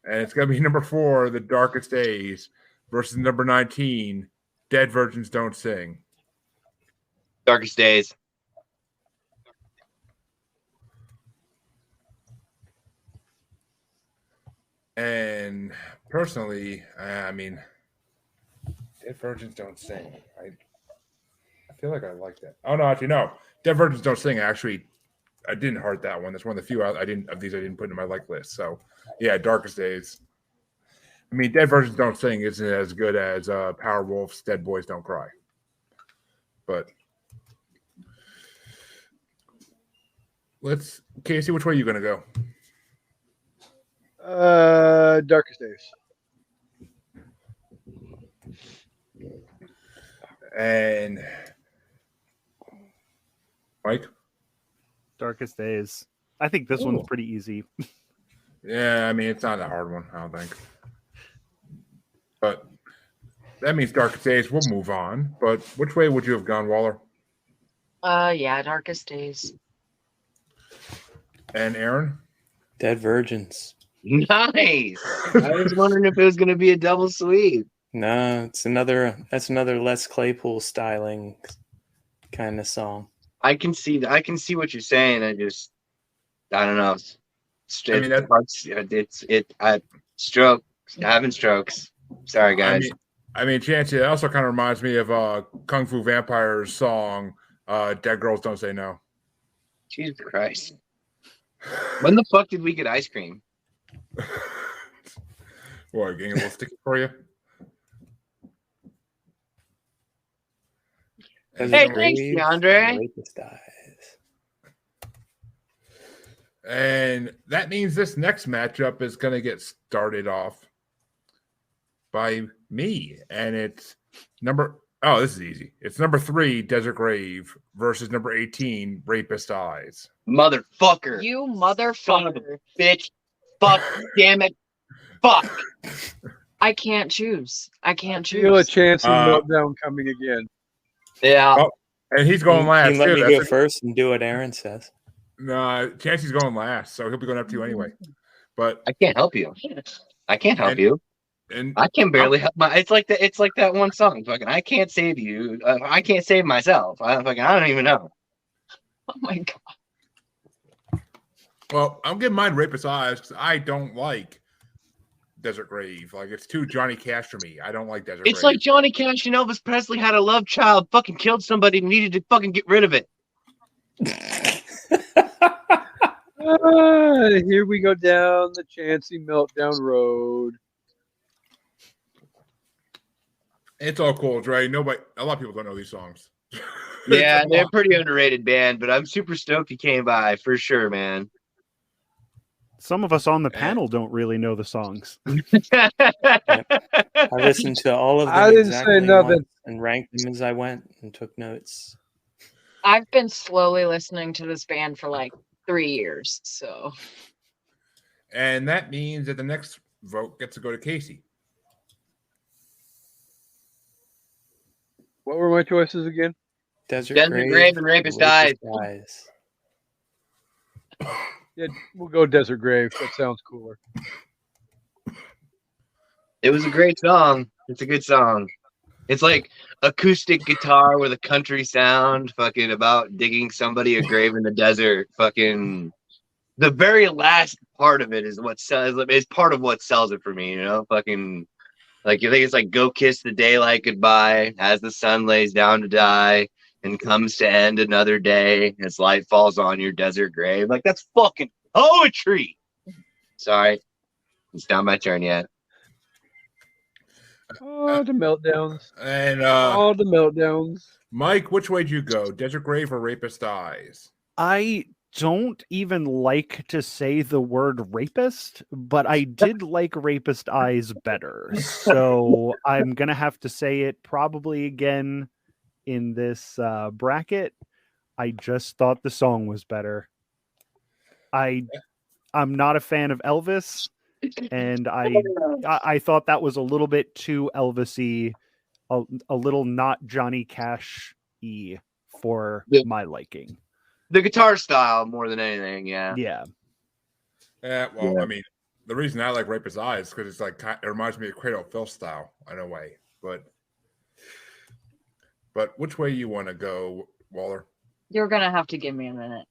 And it's going to be number 4, The Darkest Days, versus number 19, Dead Virgins Don't Sing. Darkest Days. And personally, I mean, Dead Virgins Don't Sing. I feel like I like that. Oh no, actually no. Dead Virgins Don't Sing. Actually, I didn't heart that one. That's one of the few I didn't put in my like list. So yeah, Darkest Days. I mean, Dead Virgins Don't Sing isn't as good as Powerwolf's Dead Boys Don't Cry. But Kasey, which way are you gonna go? Darkest Days. And Mike? Darkest Days. I think this one's pretty easy. Yeah, I mean, it's not a hard one, I don't think. But that means Darkest Days. We'll move on. But which way would you have gone, Waller? Yeah, Darkest Days. And Aaron? Dead Virgins. Nice. I was wondering if it was going to be a double sweep. No, that's another Les Claypool styling kind of song. I can see what you're saying. I don't know. Stroke. Having strokes. Sorry, guys. I mean, Chancy, it also kind of reminds me of Kung Fu Vampire's song, Dead Girls Don't Say No. Jesus Christ. When the fuck did we get ice cream? What, getting a little sticky for you? Hey, thanks, DeAndre. And that means this next matchup is going to get started off by me. And it's this is easy. It's number 3, Desert Grave, versus number 18, Rapist Eyes. Motherfucker. You Son of motherfucker. a bitch. Fuck, damn it. Fuck. I can't choose. I can't Feel a choose. Chancy meltdown coming again. Yeah. Oh, and he's going You last can let too. me That's go first and do what Aaron says. No, Chancy's going last, so he'll be going up to you anyway. But I can't help you. I can't help And- you. and I can barely help my. It's like that one song. Fucking, I can't save you. I can't save myself. I don't even know. Oh my god. well, I'm giving mine Rapist Eyes because I don't like Desert Grave. Like it's too Johnny Cash for me. I don't like Desert It's Grave. like Johnny Cash and Elvis Presley had a love child, fucking killed somebody, and needed to fucking get rid of it. Here we go down the Chancy meltdown road. It's all cool, Dre. A lot of people don't know these songs. Yeah, It's a they're a lot. pretty underrated band, but I'm super stoked he came by for sure, man. Some of us on the panel don't really know the songs. I listened to all of them I didn't say exactly nothing. once and ranked them as I went and took notes. I've been slowly listening to this band for like 3 years. So And that means that the next vote gets to go to Kasey. What were my choices again? Desert Grave and Rapist Eyes. Eyes. Yeah, we'll go Desert Grave. That sounds cooler. It was a great song. It's a good song. It's like acoustic guitar with a country sound, fucking about digging somebody a grave in the desert. Fucking the very last part of it is what sells. Is part of what sells it for me. You know, fucking like you think it's like go kiss the daylight goodbye as the sun lays down to die and comes to end another day as light falls on your desert grave. Like that's fucking poetry. Sorry, it's not my turn yet. Oh, the meltdowns. And All the meltdowns. Mike, which way do you go? Desert Grave or Rapist Eyes? I don't even like to say the word rapist, but I did like Rapist Eyes better. So I'm going to have to say it probably again in this bracket. I just thought the song was better. I'm not a fan of Elvis, and I thought that was a little bit too Elvis-y, a little not Johnny Cash-y for my liking. The guitar style more than anything, yeah. Yeah. Yeah, well, I mean, the reason I like Rapist Eyes is because it's like it reminds me of Cradle of Filth style in a way. But which way you want to go, Waller? you're gonna have to give me a minute.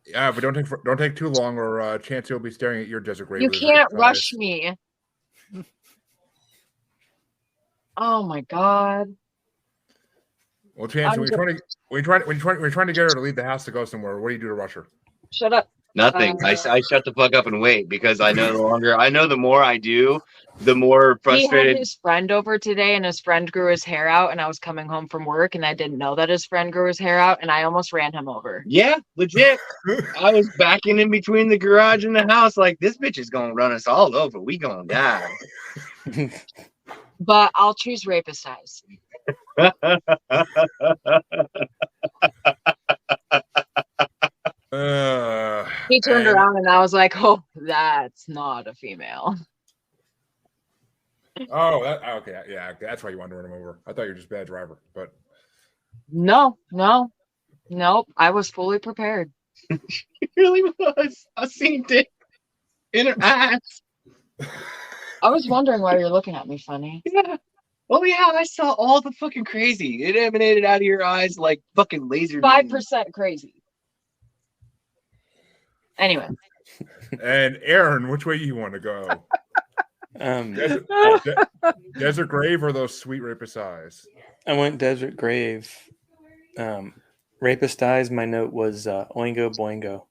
Yeah, but don't take too long, or Chancey will be staring at your Desert Grave. You with his can't eyes. rush me. Oh my god. Well, Chancey, when you're trying to get her to leave the house to go somewhere, what do you do to rush her? Shut up. Nothing. I shut the fuck up and wait because I know the more I do, the more He had frustrated. his friend over today and his friend grew his hair out and I was coming home from work and I didn't know that his friend grew his hair out and I almost ran him over. Yeah, legit. I was backing in between the garage and the house like this bitch is gonna run us all over. We gonna die. But I'll choose Rapist Eyes. He turned around and I was like, oh, that's not a female. Oh, okay, yeah, that's why you wanted to run him over. I thought you were just a bad driver, but No. I was fully prepared. It really was. I seen it in her eyes. I was wondering why you're looking at me funny. Yeah. Oh yeah, I saw all the fucking crazy. It emanated out of your eyes like fucking laser beams. 5% crazy. Anyway. And Aaron, which way you want to go? Desert Grave or those sweet Rapist Eyes? I went Desert Grave. Rapist Eyes, my note was Oingo Boingo.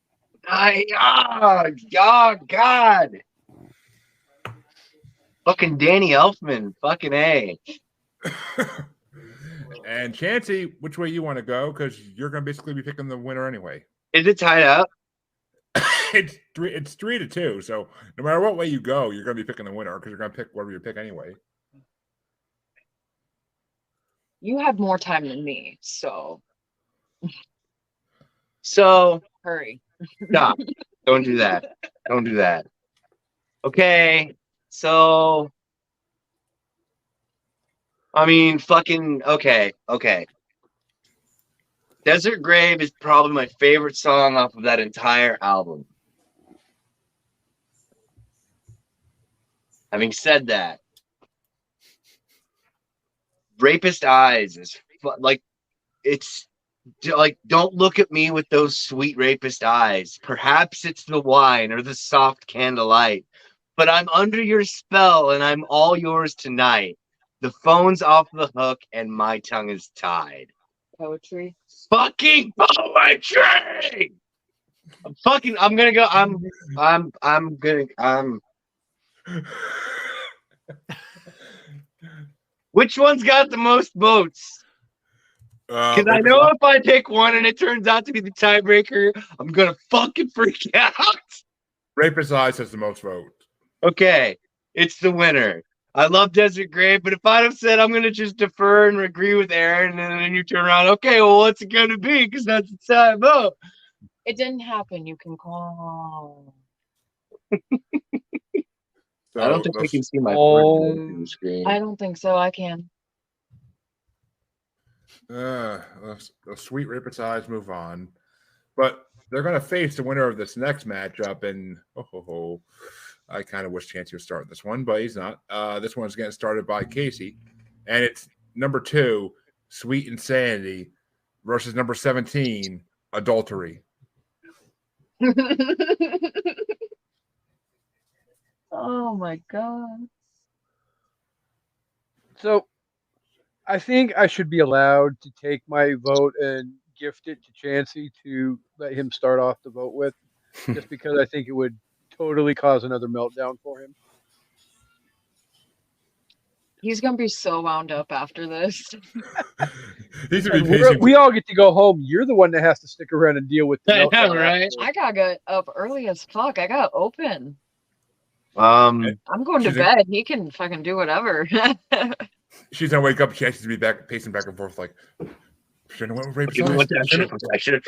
God. Fucking Danny Elfman. Fucking A. And Chancy, which way you want to go? Because you're going to basically be picking the winner anyway. Is it tied up? It's 3-2. So no matter what way you go, you're going to be picking the winner because you're going to pick whatever you pick anyway. You had more time than me, so. So Hurry. Stop. Don't do that. Don't do that. Okay. So, I mean, fucking, okay. Desert Grave is probably my favorite song off of that entire album. Having said that, Rapist Eyes is like, it's like, don't look at me with those sweet rapist eyes. Perhaps it's the wine or the soft candlelight, but I'm under your spell and I'm all yours tonight. The phone's off the hook and my tongue is tied. Poetry. Fucking poetry. I'm gonna go. Which one's got the most votes? Because I know if I pick one and it turns out to be the tiebreaker, I'm gonna fucking freak out. Rapist Eyes has the most votes. Okay, it's the winner. I love Desert Grave, but if I'd have said I'm gonna just defer and agree with Aaron, and then you turn around, okay, well, what's it gonna be? Because that's the time vote. It didn't happen. You can call. I don't think we can see my Oh. on the screen. I don't think so. I can. The sweet Rapist Eyes move on, but they're going to face the winner of this next matchup, and I kind of wish Chancy was starting this one, but he's not. This one's getting started by Kasey, and it's number 2, Sweet Insanity, versus number 17, Adultery. Oh my god. So I think I should be allowed to take my vote and gift it to Chancy to let him start off the vote with, just because I think it would totally cause another meltdown for him. He's gonna be so wound up after this. He's gonna And be pacing. we all get to go home. You're the one that has to stick around and deal with the I know, meltdown right? afterwards. I gotta get up early as fuck. I got open. Um, I'm going to She's bed. He can fucking do whatever. She's gonna wake up. Chancy's to be back pacing back and forth like, shouldn't have went with Rapist you know Eyes. what that shit was? I should have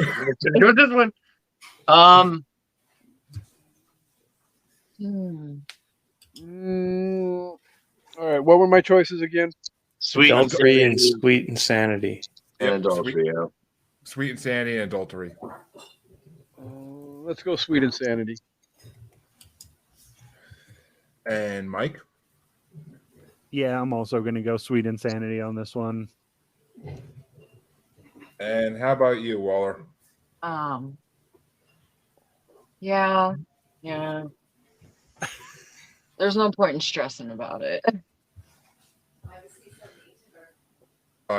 doing this one. Um, All right, what were my choices again? Sweet Adultery and Insanity Sweet Insanity. and Yep, Adultery. Yeah. Sweet Insanity and Adultery. Let's go Sweet Insanity. And Mike? Yeah, I'm also going to go Sweet Insanity on this one. And how about you, Waller? Yeah. There's no point in stressing about it. All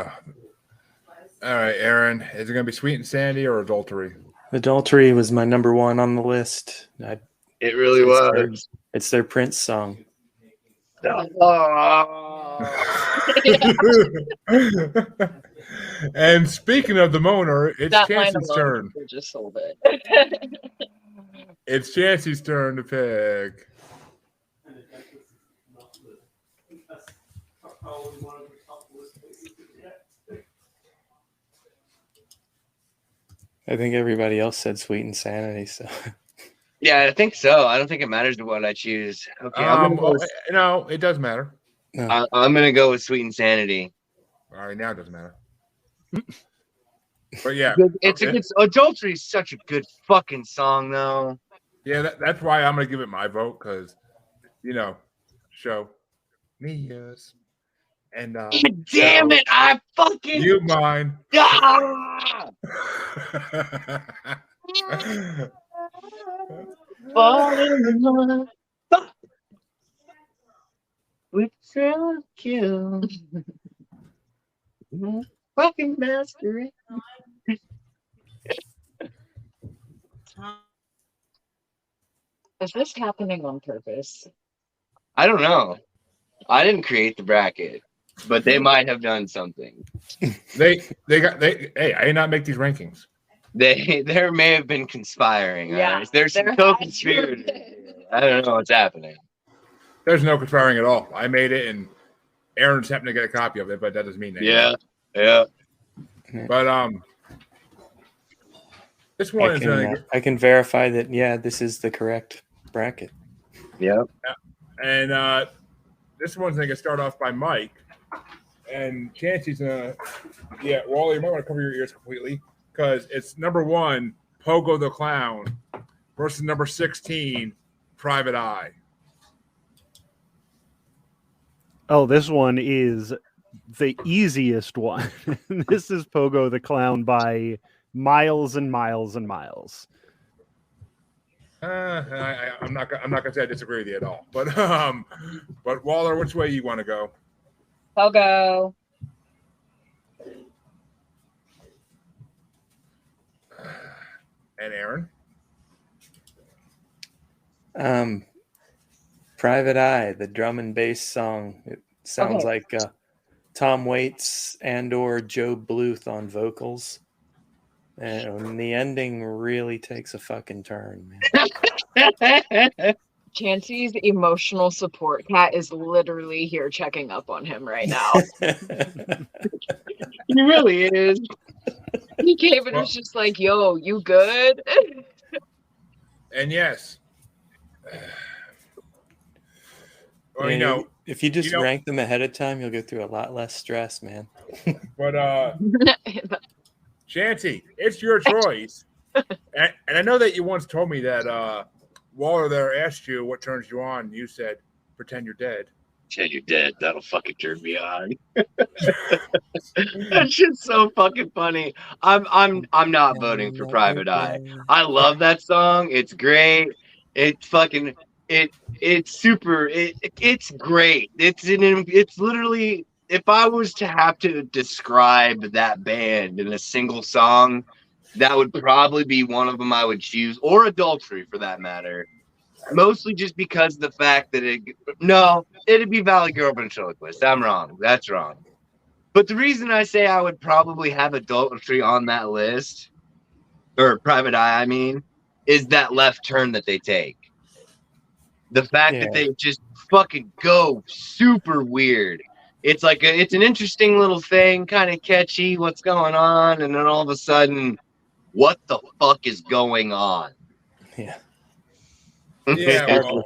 right, Aaron. Is it going to be Sweet Insanity or Adultery? Adultery was my number 1 on the list. It really was. It's their Prince song. And speaking of the moaner, it's That line Chancy's alone turn. just sold it. It's Chancy's turn to pick. I think everybody else said Sweet Insanity, so Yeah, I think so. I don't think it matters what I choose. Okay, I'm gonna go with, No, it does matter. I'm gonna go with Sweet Insanity. All right, now it doesn't matter. But yeah, It's Adultery is such a good fucking song, though. yeah, that's why I'm gonna give it my vote because, show me yours, and Damn it! I fucking you mine. Ah! Falling in love with you. Fucking masquerade. Is this happening on purpose? I don't know. I didn't create the bracket, but they might have done something. Hey, I did not make these rankings. There may have been conspiring. Yeah, Right? There's some there co-conspirators. I don't know what's happening. There's no conspiring at all. I made it, and Aaron's happened to get a copy of it, but that doesn't mean anything. Yeah. But This one is I can verify that. Yeah, this is the correct bracket. Yep. and this one's gonna get started off by Mike, and Chancy's gonna. Yeah, Wally, you might want to cover your ears completely because it's number 1, Pogo the Clown, versus number 16, Private Eye. Oh, this one is the easiest one. This is Pogo the Clown by miles and miles and miles. I'm not gonna say I disagree with you at all, but Waller, which way you want to go? Pogo. And Aaron? Private Eye, the drum and bass song. It sounds like Tom Waits and or Joe Bluth on vocals. And the ending really takes a fucking turn, man. Chancy's emotional support cat is literally here checking up on him right now. He really is. He came and was just like, yo, you good? And yes. Well, Yeah, if you just rank them ahead of time, you'll go through a lot less stress, man. But Chancy, it's your choice. and I know that you once told me that Waller there asked you what turns you on. You said, pretend you're dead. Pretend you're dead. That'll fucking turn me on. That shit's so fucking funny. I'm not voting for Private Eye. I love that song. It's great. It's fucking it's super. It's great. It's literally, if I was to have to describe that band in a single song, that would probably be one of them I would choose, or Adultery for that matter. Mostly just because of the fact that it'd be Valley Girl Ventriloquist. I'm wrong. That's wrong. But the reason I say I would probably have Adultery on that list, or Private Eye, I mean, is that left turn that they take. The fact that they just fucking go super weird. It's like it's an interesting little thing, kind of catchy, what's going on, and then all of a sudden, what the fuck is going on? Yeah. Yeah, well,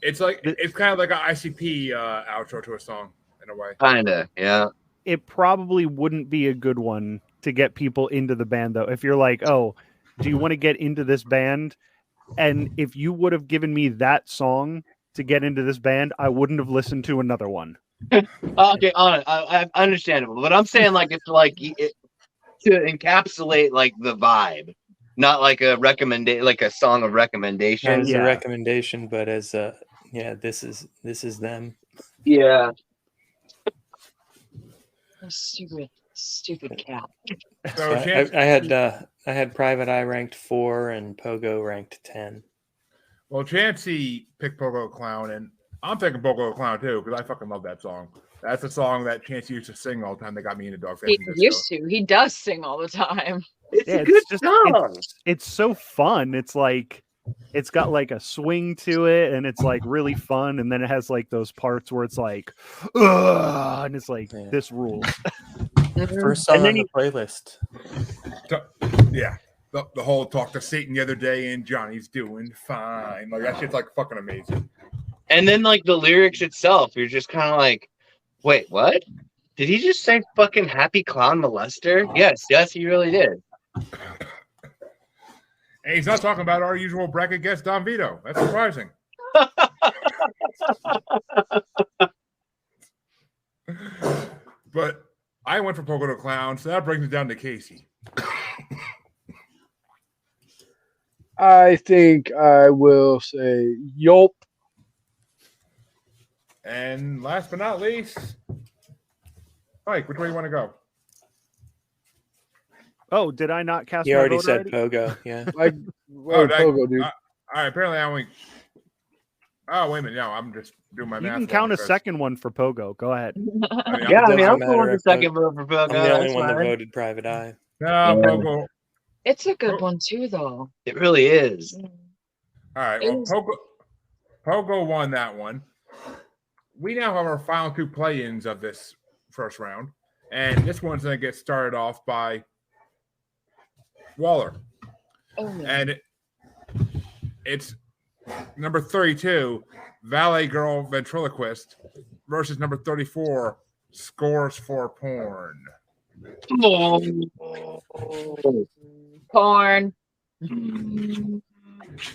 it's kind of like an ICP outro to a song in a way. Kinda, yeah. It probably wouldn't be a good one to get people into the band, though. If you're like, oh, do you want to get into this band? And if you would have given me that song to get into this band, I wouldn't have listened to another one. Okay, I understandable, but I'm saying like it's like to encapsulate like the vibe, not like a like a song of recommendation. Not as a recommendation, but as this is them. Yeah. Stupid cat. So I had Private Eye ranked 4 and Pogo ranked 10. Well, Chancy picked Pogo the Clown, and I'm picking Pogo the Clown too because I fucking love that song. That's a song that Chancy used to sing all the time. That got me into Dog Face. He used to. He does sing all the time. It's a good song. It's so fun. It's like it's got like a swing to it, and it's like really fun. And then it has like those parts where it's like, ugh, and it's like this rules. First song on the playlist. Yeah. The whole talk to Satan the other day and Johnny's doing fine. Like that shit's like fucking amazing. And then like the lyrics itself, you're just kind of like, wait, what? Did he just say fucking happy clown molester? Yes, he really did. And he's not talking about our usual bracket guest, Don Vito. That's surprising. But I went for Pogo the Clown, so that brings it down to Kasey. I think I will say Yelp. And last but not least, Mike, which way do you want to go? Oh, did I not cast? You my already vote said Pogo. Yeah. Pogo, dude. All right. Apparently, I only. Oh, wait a minute. No, I'm just doing my You math. can count a second one for Pogo. Go ahead. I'm cool with the second vote for Pogo. I'm the only one that voted Private Eye. No, Pogo. It's a good one too, though. It really is. All right. Well, Pogo won that one. We now have our final 2 play-ins of this first round, and this one's going to get started off by Waller. And it's number 32, Valet Girl Ventriloquist, versus number 34, Scores for Porn. Porn.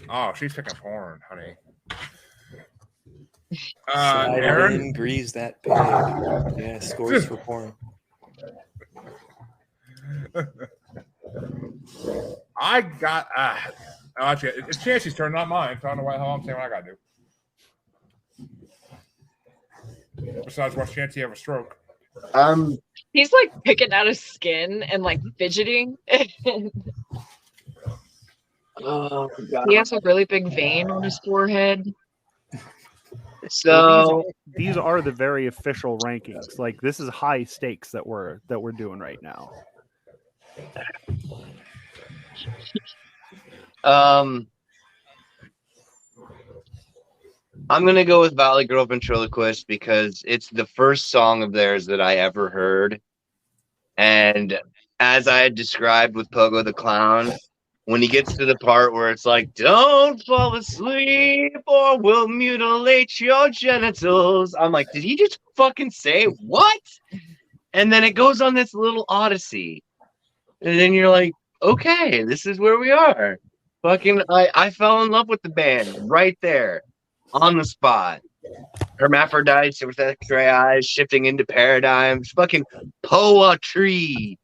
Oh, she's picking porn, honey. Slide it Aaron? in, grease that pig. Yeah, Scores for Porn. I got actually, it's Chancy's turn, not mine. So I don't know why the hell I'm saying what I gotta do. Besides, watch Chancy have a stroke. He's like picking out his skin and like fidgeting. Oh, God. He has a really big vein on his forehead. So These are the very official rankings. Like this is high stakes that we're doing right now. I'm gonna go with Valley Girl Ventriloquist because it's the first song of theirs that I ever heard. And as I had described with Pogo the Clown, when he gets to the part where it's like, don't fall asleep or we'll mutilate your genitals, I'm like, did he just fucking say what? And then it goes on this little odyssey. And then you're like, okay, this is where we are. Fucking, I fell in love with the band right there on the spot. Hermaphrodites with X-ray eyes, shifting into paradigms, fucking poetry.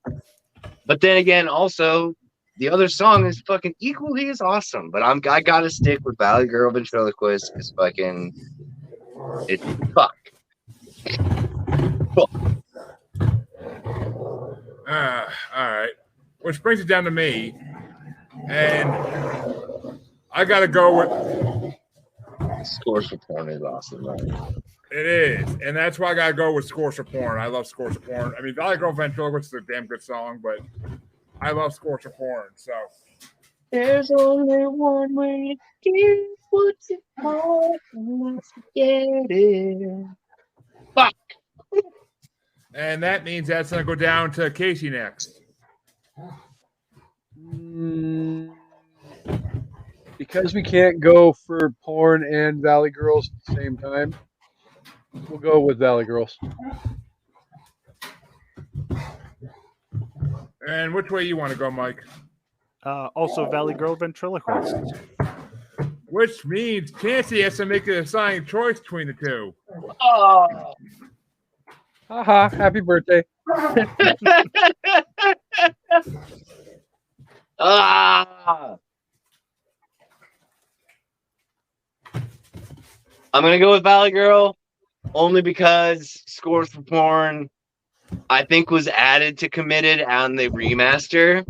But then again, also, the other song is fucking equally as awesome. But I gotta stick with Valley Girl Ventriloquist because fucking it's fuck. Cool. All right. Which brings it down to me. And I got to go with... Scores for Porn is awesome, right? It is. And that's why I got to go with Scores for Porn. I love Scores for Porn. I mean, Valley Girl Ventriloquist is a damn good song, but I love Scores for Porn. So... There's only one way to get what's it called, and that's to get it. Fuck. And that means that's going to go down to Kasey next. Because we can't go for Porn and Valley Girls at the same time, we'll go with Valley Girls. And which way you want to go, Mike? Also, Valley Girl Ventriloquist. Which means Chancy has to make an assigned choice between the two. Oh. Haha, happy birthday. Ah. I'm gonna go with Valley Girl only because Scores for Porn I think was added to Committed on the remaster.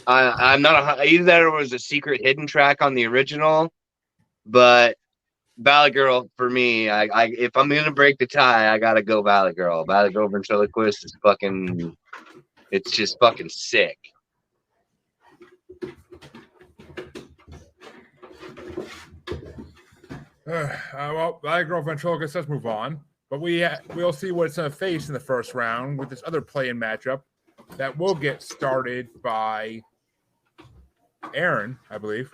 I'm not either that or it was a secret hidden track on the original, but Valley Girl for me, I if I'm gonna break the tie, I gotta go Valley Girl. Valley Girl Ventriloquist is fucking, it's just fucking sick. Well, Valley Girl Ventriloquist, let's move on. But we'll see what it's going to face in the first round with this other play-in matchup that will get started by Aaron, I believe.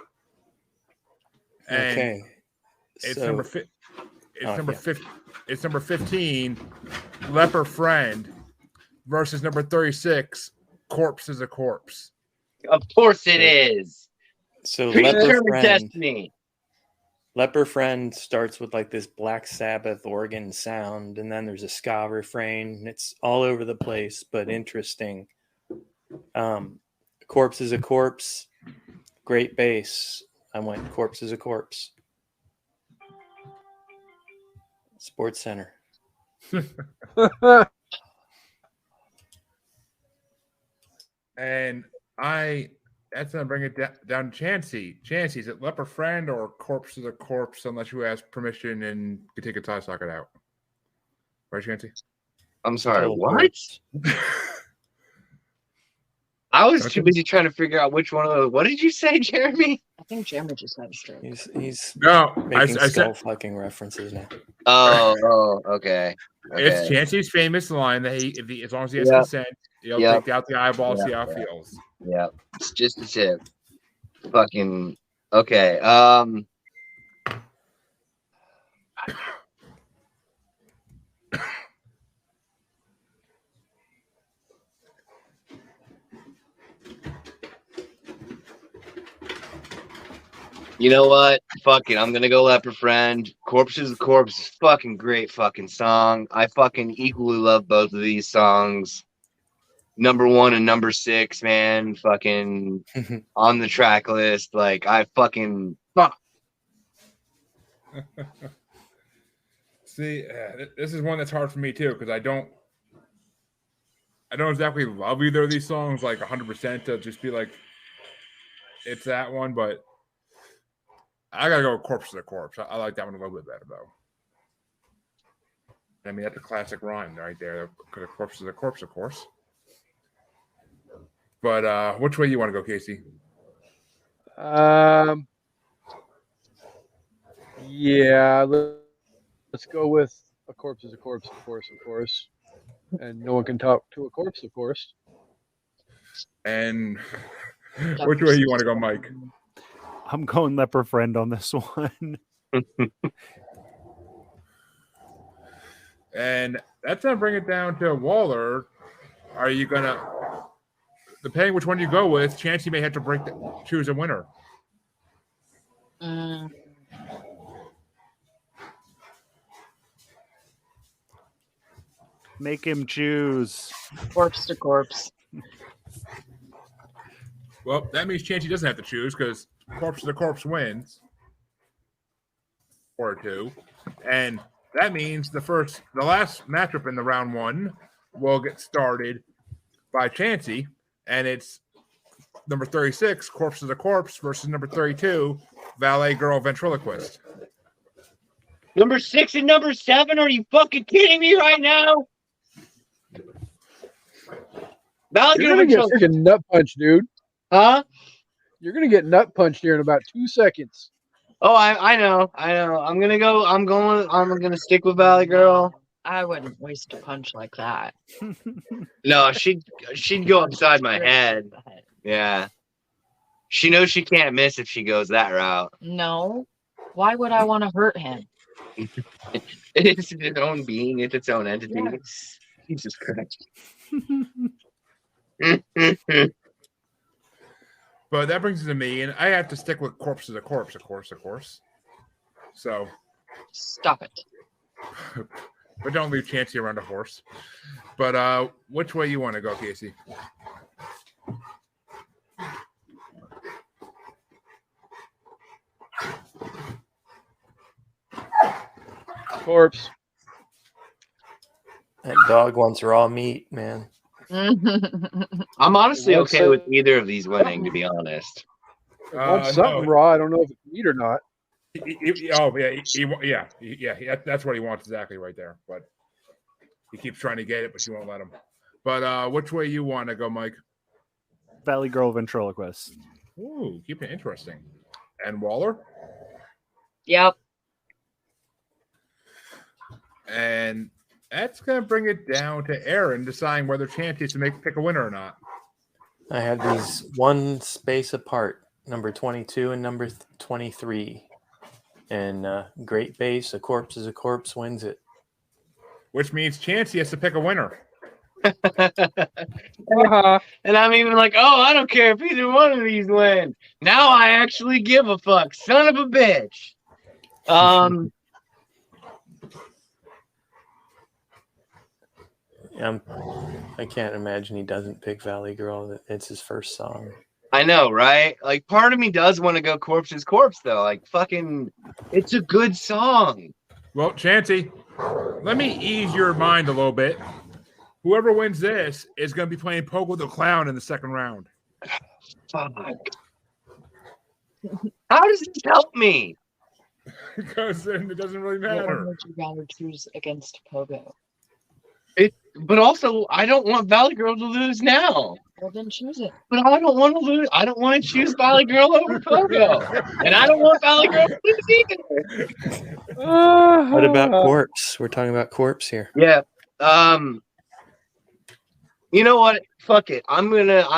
And okay. it's So- number 15, Leper Friend, versus number 36, Corpse is a Corpse. Of course it is. So Creature Leper of Friend, Destiny. Leper Friend starts with like this Black Sabbath organ sound, and then there's a ska refrain. It's all over the place, but interesting. Corpse is a Corpse, great bass. I went Corpse is a Corpse. Sports Center. And that's going to bring it down to Chancy. Chancy, is it Leper Friend or Corpse is a Corpse unless you ask permission and can take a tie socket out? Right, Chancy? I'm sorry, Still what? Corpse. I was too busy trying to figure out which one of those. What did you say, Jeremy? I think Jeremy just had a stroke. He's No, making I skull said fucking references now. Oh, okay. it's Chancy's famous line that as long as he has consent, he'll take out the eyeball, see how it feels. Yeah, it's just a tip. Fucking okay. You know what? Fuck it. I'm gonna go Leper Friend. Corpse is a Corpse is fucking great fucking song. I fucking equally love both of these songs. Number 1 and number 6, man. Fucking on the track list. Like I fucking fuck. See, this is one that's hard for me too because I don't exactly love either of these songs like 100% to just be like it's that one, but I gotta go with Corpse to the Corpse. I like that one a little bit better though. I mean, that's a classic rhyme right there. Because Corpse to the Corpse, of course. But which way you want to go, Kasey? Yeah, let's go with a corpse is a corpse, of course. And no one can talk to a corpse, of course. And which way you want to go, Mike? I'm going Leper Friend on this one. And that's gonna bring it down to Waller. Are you gonna, depending which one you go with, Chancy may have to choose a winner. Make him choose. Corpse to Corpse. Well, that means Chancy doesn't have to choose because Corpse to the Corpse wins. Or 2. And that means the last matchup in the round 1 will get started by Chancy, and it's number 36, Corpse to the Corpse, versus number 32, Valet Girl Ventriloquist. Number 6 and number 7? Are you fucking kidding me right now? You're gonna get freaking nut punched, dude. Huh? You're gonna get nut punched here in about 2 seconds. Oh, I know. I'm gonna stick with Valley Girl. I wouldn't waste a punch like that. No, she'd go upside my head. Yeah. She knows she can't miss if she goes that route. No. Why would I want to hurt him? It's its own being, it's its own entity. Yes. Jesus Christ. But that brings it to me, and I have to stick with Corpse to the Corpse, of course. So. Stop it. But don't leave Chancy around a horse. But which way you want to go, Kasey? Corpse. That dog wants raw meat, man. I'm honestly okay with either of these winning, to be honest. Something raw. I don't know if it's meat or not. That's what he wants exactly right there. But he keeps trying to get it, but you won't let him. But which way you want to go, Mike? Valley Girl Ventriloquist. Ooh, keep it interesting. And Waller? Yep. And that's going to bring it down to Aaron deciding whether Chancy is to pick a winner or not. I have these one space apart, number 22 and number 23. And great base, a corpse is a corpse, wins it. Which means Chancy has to pick a winner. And I'm even like, oh, I don't care if either one of these win. Now I actually give a fuck. Son of a bitch. I can't imagine he doesn't pick Valley Girl. It's his first song. I know, right? Like, part of me does want to go Corpse's Corpse, though. Like, fucking, it's a good song. Well, Chancy, let me ease your mind a little bit. Whoever wins this is going to be playing Pogo the Clown in the second round. Fuck. How does this help me? Because then it doesn't really matter. Would you rather choose against Pogo? But also, I don't want Valley Girl to lose now. Well, then choose it. But I don't want to lose. I don't want to choose Valley Girl over Pogo. And I don't want Valley Girl to lose either. What about Corpse? We're talking about Corpse here. Yeah. You know what? Fuck it. I'm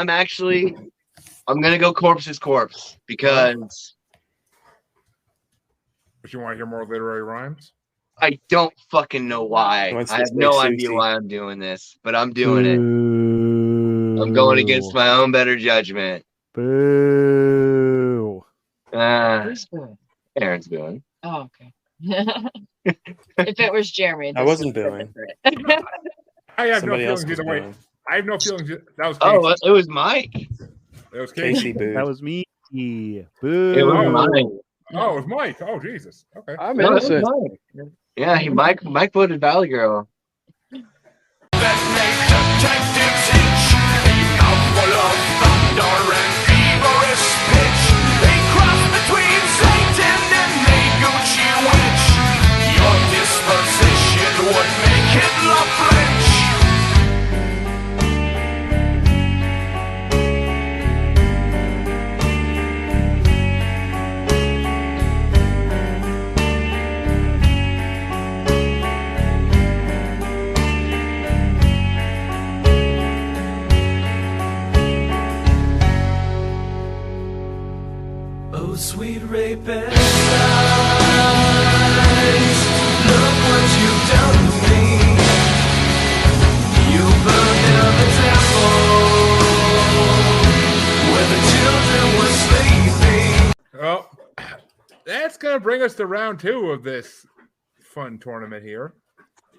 actually I'm gonna go Corpse's Corpse because But you want to hear more literary rhymes? I don't fucking know why. What's I this, have no Big idea Susie? why I'm doing this, but I'm doing it. I'm going against my own better judgment. Boo. Who's booing? Aaron's doing. Oh, okay. If it was Jeremy, I wasn't booing. I have Somebody no else feelings was either way. booing. I have no feelings. That was Oh, Kasey. it was Mike. It was Kasey. Kasey booed. That was me. It Boo. was Mike. Oh, it was Mike. Oh, Jesus. Okay. I'm No, it was innocent. Mike. Yeah, Mike voted Valley Girl. that make detectives itch. A mouth full of thunder and feverish pitch. They cross between Satan and Meguchi Witch. Your disposition would make Hitler flinch. Oh, sweet rapist eyes, look what you've done to me. You burned down the temple where the children were sleeping. Well, that's going to bring us to round 2 of this fun tournament here.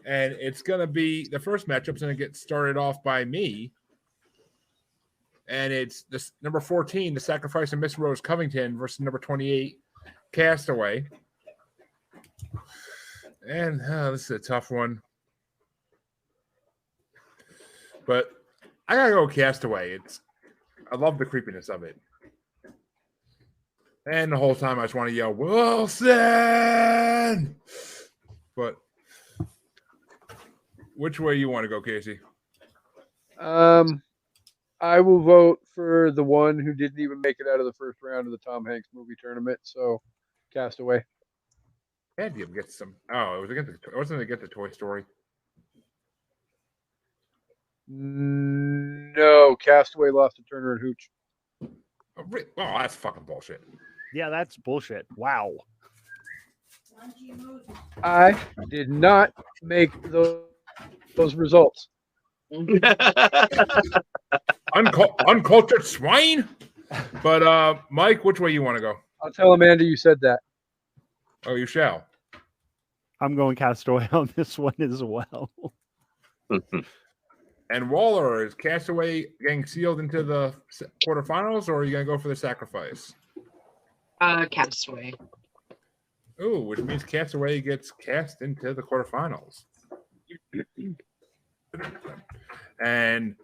And it's going to be the first matchup's going to get started off by me. And it's this number 14, The Sacrifice of Miss Rose Covington versus number 28, Castaway. And this is a tough one. But I got to go Castaway. I love the creepiness of it. And the whole time I just want to yell, Wilson! But which way you want to go, Kasey? I will vote for the one who didn't even make it out of the first round of the Tom Hanks movie tournament. So, Castaway. And you get some. Oh, it wasn't against the Toy Story. No, Castaway lost to Turner and Hooch. Oh, that's fucking bullshit. Yeah, that's bullshit. Wow. I did not make those results. Uncultured swine. But Mike, which way you want to go? I'll tell Amanda you said that. Oh, you shall. I'm going Castaway on this one as well. And Waller, is Castaway getting sealed into the quarterfinals, or are you going to go for the sacrifice? Castaway. Ooh, which means Castaway gets cast into the quarterfinals. And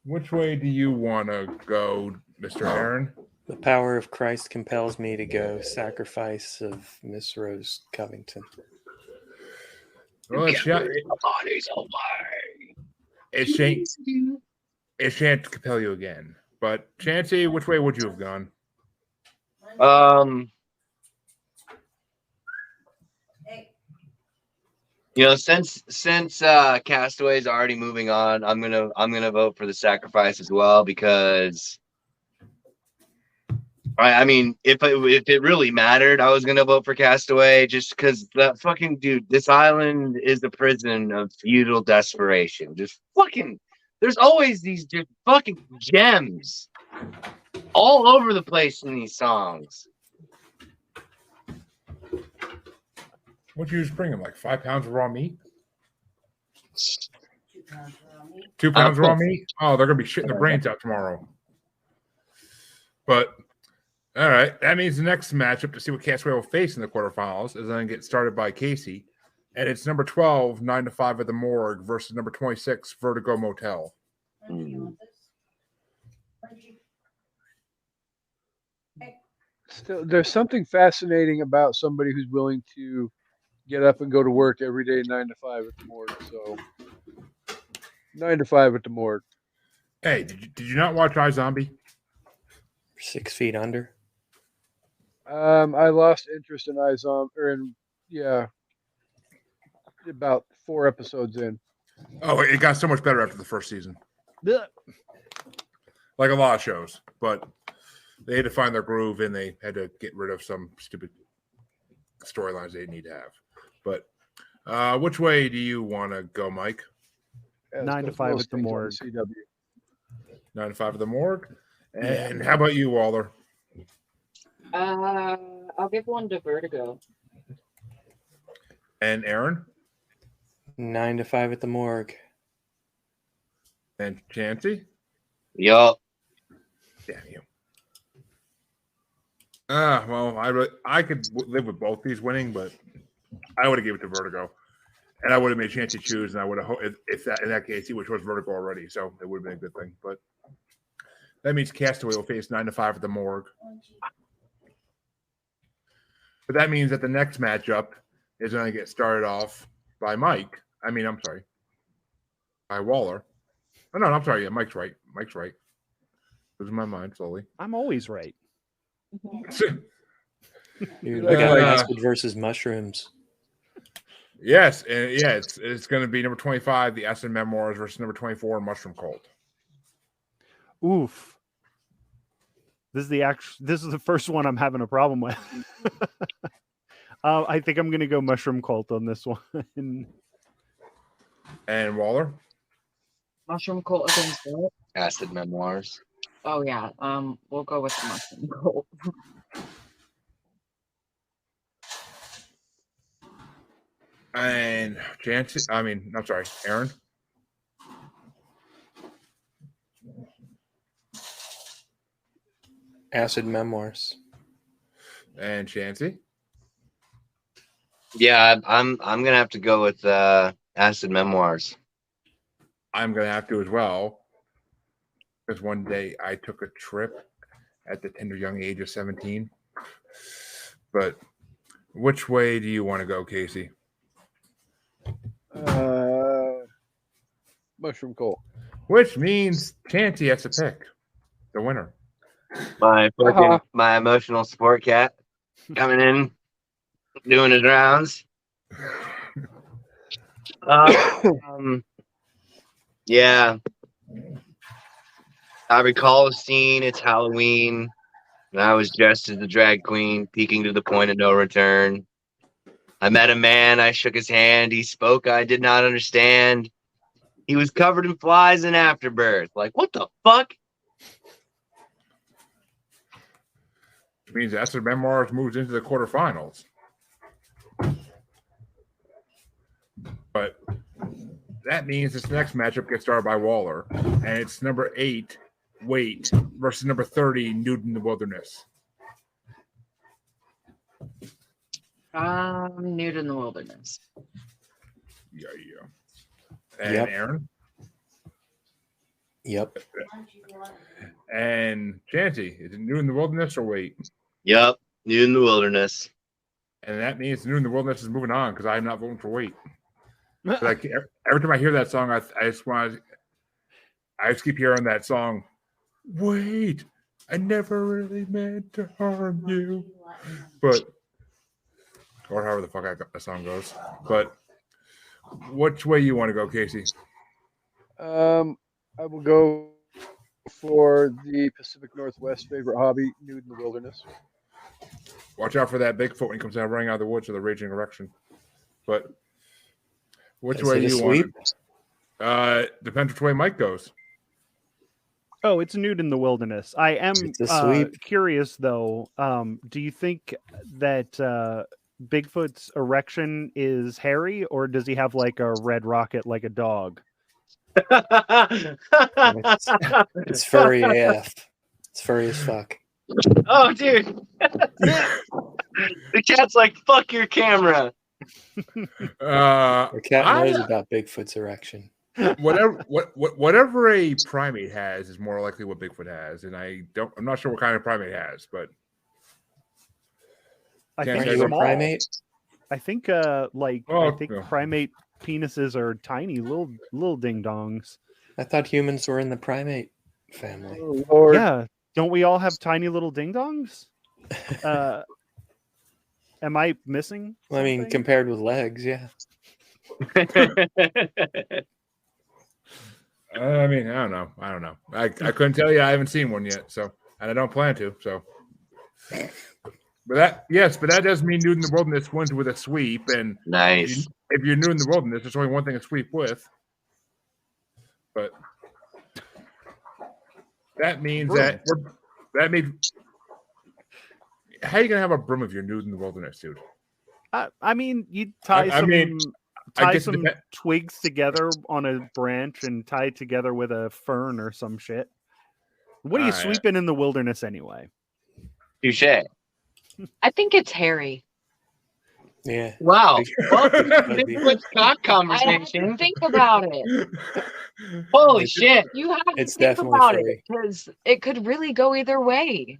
which way do you want to go, Mr. Aaron? The power of Christ compels me to go Sacrifice of Miss Rose Covington. Well, it shan't compel you again. But Chancy, which way would you have gone? Since Castaway's already moving on, I'm gonna vote for the sacrifice as well because, I mean, if it really mattered, I was gonna vote for Castaway just because that fucking dude. This island is the prison of feudal desperation. Just fucking, there's always these just fucking gems all over the place in these songs. What'd you just bring him? Like 5 pounds of raw meat? 2 pounds of raw meat? Oh, they're gonna be shitting their brains out tomorrow. But all right, that means the next matchup to see what Castaway will face in the quarterfinals is then get started by Kasey, and it's number 12, 9-5 at the Morgue versus number 26, Vertigo Motel. Still, there's something fascinating about somebody who's willing to get up and go to work every day 9 to 5 at the morgue. So 9 to 5 at the morgue. Hey, did you not watch iZombie? 6 Feet Under. I lost interest in about 4 episodes in. Oh, it got so much better after the first season. Ugh. like a lot of shows, but they had to find their groove and they had to get rid of some stupid storylines they need to have. But which way do you want to go, Mike? Yeah, 9 to 5 at the morgue. CW. 9 to 5 at the morgue. And how about you, Waller? I'll give one to Vertigo. And Aaron? 9 to 5 at the morgue. And Chancy? Yup. Damn you. Well, I could live with both these winning, but I would have given it to Vertigo. And I would have made Chancy choose, and I would have, if that in that case, he would chose Vertigo already, so it would have been a good thing. But that means Castaway will face 9 to 5 at the morgue. But that means that the next matchup is going to get started off by Mike. I'm sorry. By Waller. Oh, no, I'm sorry. Yeah, Mike's right. Losing my mind slowly. I'm always right. Dude, I got acid versus mushrooms. Yes, and it's going to be number 25, the Acid Memoirs, versus number 24, Mushroom Cult. Oof. This is the first one I'm having a problem with. I think I'm going to go Mushroom Cult on this one. And Waller? Mushroom Cult against what? Acid Memoirs. Oh yeah. We'll go with the Mushroom Cult. And Chancy, I'm sorry, Aaron? Acid Memoirs. And Chancy? Yeah, I'm gonna have to go with Acid Memoirs. I'm going to have to as well. Because one day I took a trip at the tender young age of 17. But which way do you want to go, Kasey? Mushroom Cult. Which means Chancy has to pick the winner. My my emotional support cat coming in, doing his rounds. Yeah. I recall a scene. It's Halloween, and I was dressed as the drag queen, peeking to the point of no return. I met a man. I shook his hand. He spoke. I did not understand. He was covered in flies and afterbirth. Like, what the fuck? Which means Acid Memoirs moves into the quarterfinals. But that means this next matchup gets started by Waller, and it's number 8, Wait, versus number 30, Nude in the Wilderness. Nude in the Wilderness. Yeah. And Yep. Aaron? Yep. And Chancy, is it Nude in the Wilderness or Wait? Yup, Nude in the Wilderness. And that means Nude in the Wilderness is moving on because I'm not voting for Wait. Like every time I hear that song, I just keep hearing that song. Wait, I never really meant to harm you, but or however the fuck that song goes. But which way you want to go, Kasey? I will go for the Pacific Northwest favorite hobby, Nude in the Wilderness. Watch out for that Bigfoot when he comes out running out of the woods with a raging erection. But which Is way it a you sweep? want? Depends which way Mike goes. Oh, it's Nude in the Wilderness. I am It's a sweep. curious, though. Do you think that Bigfoot's erection is hairy, or does he have like a red rocket like a dog? It's furry AF. It's furry as fuck. Oh, dude. The cat's like, fuck your camera. The cat knows about Bigfoot's erection. Whatever a primate has is more likely what Bigfoot has, and I'm not sure what kind of primate it has, but I Can't think say Are you a small. primate? I think yeah. primate penises are tiny little ding dongs. I thought humans were in the primate family. Oh, Lord. Yeah, don't we all have tiny little ding dongs? Am I missing? Well, I mean, something? compared with legs, yeah. I mean, I don't know. I couldn't tell you. I haven't seen one yet, so and I don't plan to. So, but that does mean Nude in the Wilderness wins with a sweep. And Nice. if you're Nude in the Wilderness, there's only one thing to sweep with. But that means that means how are you gonna have a broom if you're Nude in the Wilderness, dude? I mean, you tie some twigs together on a branch and tie it together with a fern or some shit. What are you sweeping in the wilderness anyway? Touche. I think it's hairy. Yeah. Wow. Could be. Bigfoot's cock I have conversation. to think about it. Holy shit. You have to It's think definitely about furry. it because it could really go either way.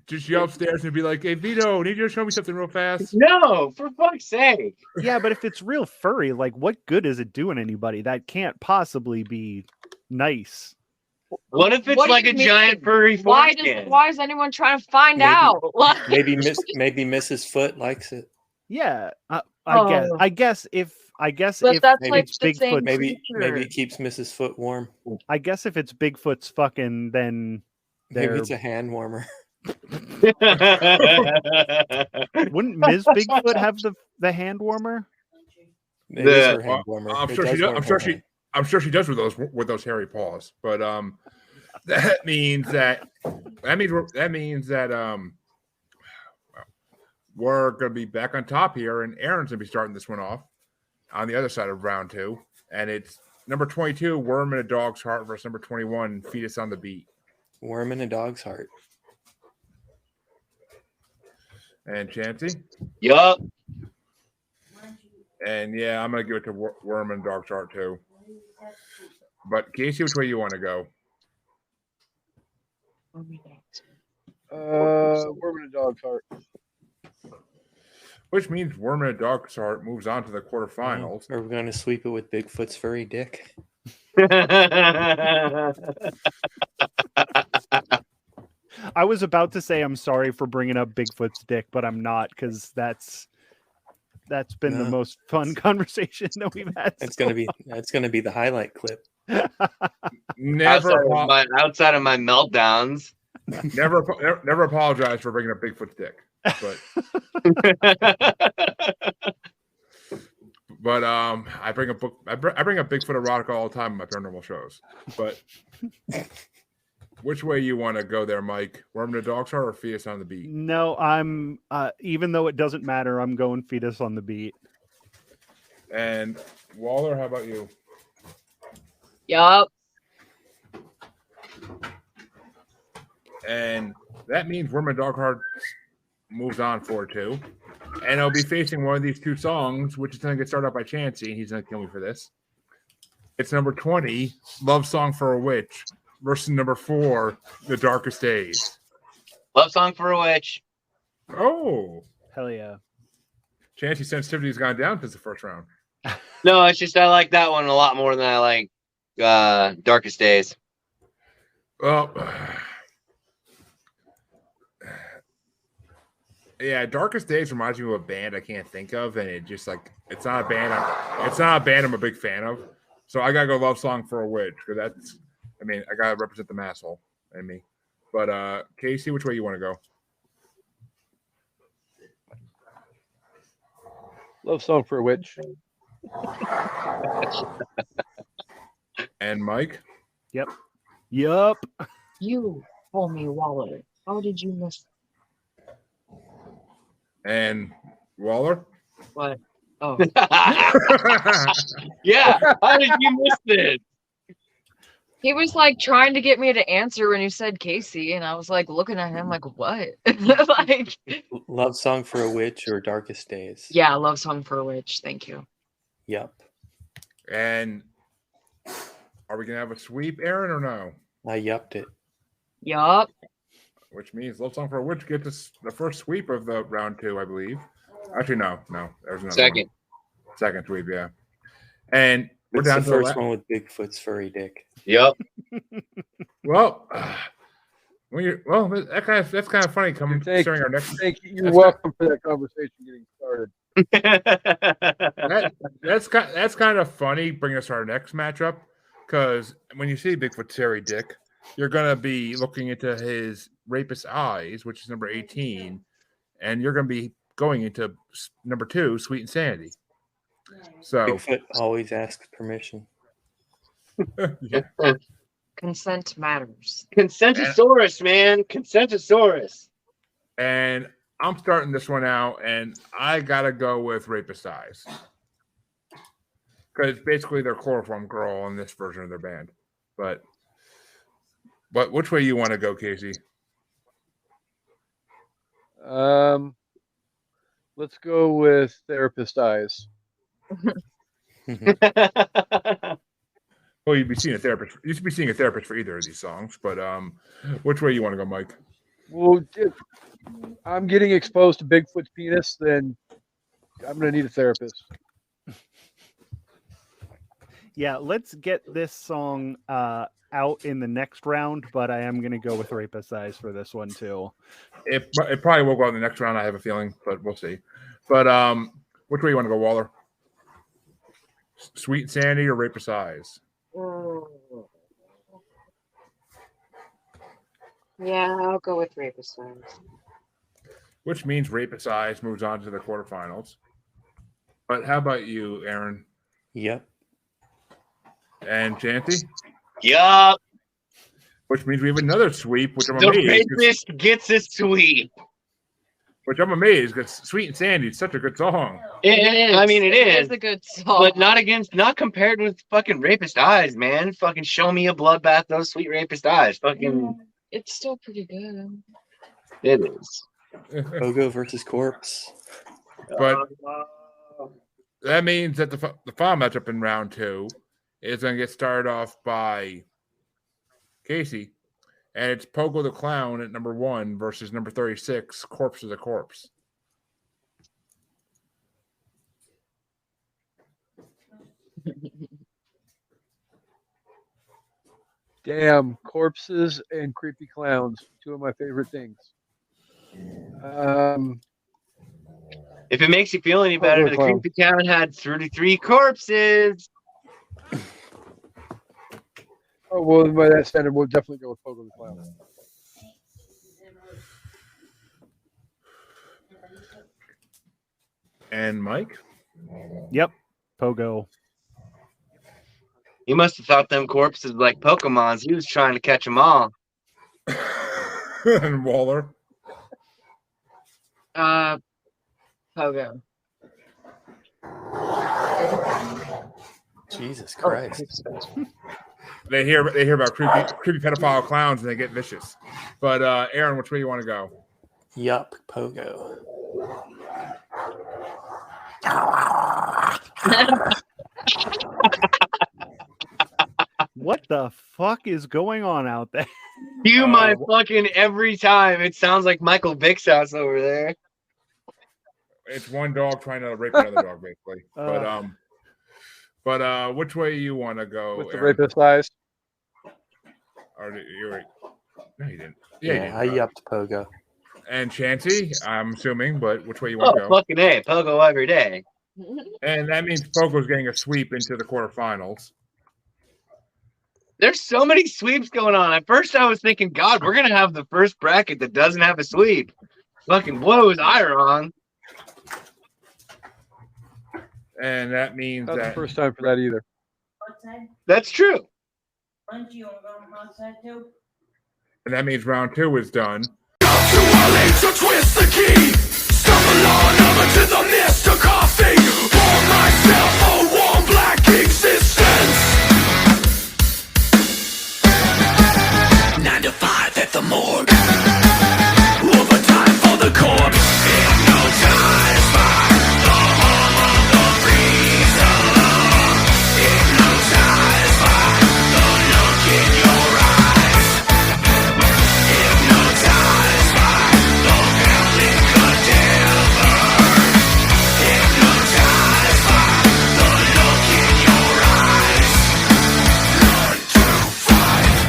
Just yell upstairs and be like, "Hey Vito, need you to show me something real fast?" No, for fuck's sake. Yeah, but if it's real furry, like what good is it doing anybody? That can't possibly be nice. What if it's What do like you a mean? giant furry foreskin? Why is anyone trying to find Maybe- out? Like, Maybe Mrs. Foot likes it. Yeah, I Oh. guess if but if that's maybe like it's the same Bigfoot, Maybe creature. it keeps Mrs. Foot warm. I guess if it's Bigfoot's fucking, then Maybe they're it's a hand warmer. wouldn't Ms. Bigfoot have the hand warmer? Maybe it's her hand Well, warmer. I'm It sure she does does. warm I'm sure her she. hand. I'm sure she does with those hairy paws. But that means that we're gonna be back on top here, and Aaron's gonna be starting this one off on the other side of round 2, and it's number 22, Worm in a Dog's Heart versus number 21, Fetus on the Beat. Worm in a dog's heart. And Chancy, Yup. and yeah, I'm gonna give it to Worm in a Dog's Heart too. But Kasey, which way you want to go? Worm in a dog's heart. Which means Worm in a Dog's Heart moves on to the quarterfinals. Are we going to sweep it with Bigfoot's furry dick? I was about to say I'm sorry for bringing up Bigfoot's dick, but I'm not because that's been the No. most fun conversation that we've had. That's gonna be the highlight clip. Never outside of my meltdowns. never apologize for bringing up Bigfoot's dick. But I bring up Bigfoot erotica all the time in my paranormal shows. But which way you want to go there, Mike? Worm in a Dog's Heart or Fetus on the Beat? No, I'm even though it doesn't matter, I'm going Fetus on the Beat. And Waller, how about you? Yup. And that means Worm in a Dog's Heart moves on 4-2. And I'll be facing one of these two songs, which is going to get started out by Chancy, and he's going to kill me for this. It's number 20, Love Song for a Witch, versus number 4, The Darkest Days. Love Song for a Witch. Oh. Hell yeah. Chancy's sensitivity has gone down since the first round. No, it's just I like that one a lot more than I like Darkest Days. Well, yeah, Darkest Days reminds me of a band I can't think of, and it just like it's not a band I'm a big fan of. So I gotta go Love Song for a Witch because that's, I mean, I gotta represent the masshole in me. But Kasey, which way you want to go? Love Song for a Witch. And Mike? Yup. You told me, Waller. How did you miss And Waller? what? Oh, Yeah. How did you miss this? he was like trying to get me to answer when you said Kasey, and I was like looking at him like, what? Like, Love Song for a Witch or Darkest Days? yeah, Love Song for a Witch. Thank you. Yep. And are we gonna have a sweep, Aaron, or no? I yupped it. Yup. Which means Love Song for a Witch gets us the first sweep of the round 2, I believe. Actually, no. There's another Second. one. Second sweep, yeah. And we're It's down the to first one with Bigfoot's furry dick. Yep. Well, That's kind of funny. Coming starting our next. You're welcome for that conversation getting started. That's kind of funny. Bring us our next matchup, because when you see Bigfoot's hairy dick, you're gonna be looking into his rapist eyes, which is number 18, and you're gonna be going into number 2, Sweet and Sandy. So Bigfoot always asks permission. Yeah. Consent matters. Consentasaurus, man. Consentasaurus. And I'm starting this one out, and I gotta go with Rapist Eyes, because basically they're Chloroform Girl in this version of their band. But which way you want to go, Kasey? Let's go with Therapist Eyes. Well, you'd be seeing a therapist. You should be seeing a therapist for either of these songs. But which way you want to go, Mike? Well, if I'm getting exposed to Bigfoot's penis, then I'm going to need a therapist. Yeah, let's get this song out in the next round, but I am going to go with Rapist Eyes for this one too. It probably will go out in the next round, I have a feeling, but we'll see. But which way you want to go, Waller? Sweet and Sandy or Rapist Eyes? Yeah, I'll go with Rapist Eyes. Which means Rapist Eyes moves on to the quarterfinals. But how about you, Aaron? Yep. And Chancy? Yup. Which means we have another sweep, which I'm The amazed. rapist gets a sweep. Which I'm amazed because Sweet and Sandy is such a good song. I mean, it is. It's a good song. But not compared with fucking Rapist Eyes, man. Fucking show me a bloodbath, those sweet Rapist Eyes. Fucking. It's still pretty good. It is. Pogo versus Corpse. But that means that the final matchup in round 2 is going to get started off by Kasey. And it's Pogo the Clown at number 1 versus number 36, Corpse of the Corpse. Damn, corpses and creepy clowns. 2 of my favorite things. If it makes you feel any better, the creepy town had 33 corpses. Oh, well, by that standard, we'll definitely go with Pogo the Clown. And Mike? Yep, Pogo. He must have thought them corpses were like Pokemons. He was trying to catch them all. And Waller? Pogo. Jesus Christ. They hear about creepy pedophile clowns and they get vicious. But Aaron, which way you want to go? Yup, Pogo. What the fuck is going on out there? You my fucking every time. It sounds like Michael Vick's house over there. It's one dog trying to rape another dog, basically. But which way you want to go? With the Aaron? Rapist Eyes. Or you're right. No, you didn't. Yeah, I you did. yupped Pogo. And Chancy, I'm assuming, but which way you want to Oh, go? fucking A. Pogo every day. And that means Pogo's getting a sweep into the quarterfinals. There's so many sweeps going on. At first, I was thinking, God, we're going to have the first bracket that doesn't have a sweep. Fucking whoa, was I wrong? And that means Not the that first time for that either. That's true. and that means round 2 is done. Twist the key, stumble on over to the Mr. Coffee. For myself, a warm black existence. 9 to 5 at the morgue. Overtime for the corpse. Hypnotized by the hum of the freezer. Hypnotized by the look in your eyes. Hypnotized by the howling cadaver. Hypnotized by the look in your eyes. 9 to 5.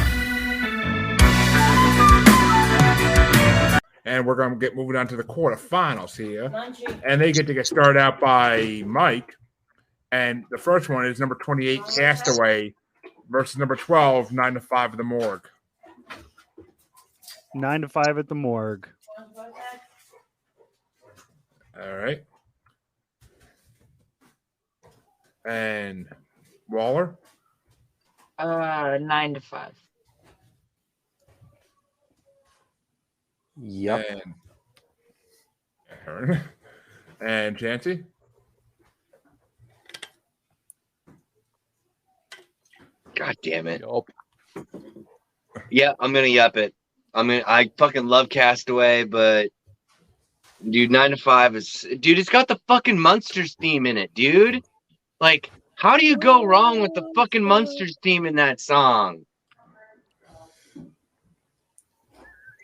and we're going to get moving on to the quarterfinals here. And they get started out by Mike. And the first one is number 28, Castaway, versus number 12, 9 to 5 at the Morgue. 9 to 5 at the Morgue. All right. And Waller? 9 to 5. Yep. And Aaron. And Chancy? God damn it. Yup. Yeah, I'm gonna yup it. I fucking love Castaway, but dude, 9 to 5 is it's got the fucking Munsters theme in it, dude. Like, how do you go wrong with the fucking Munsters theme in that song?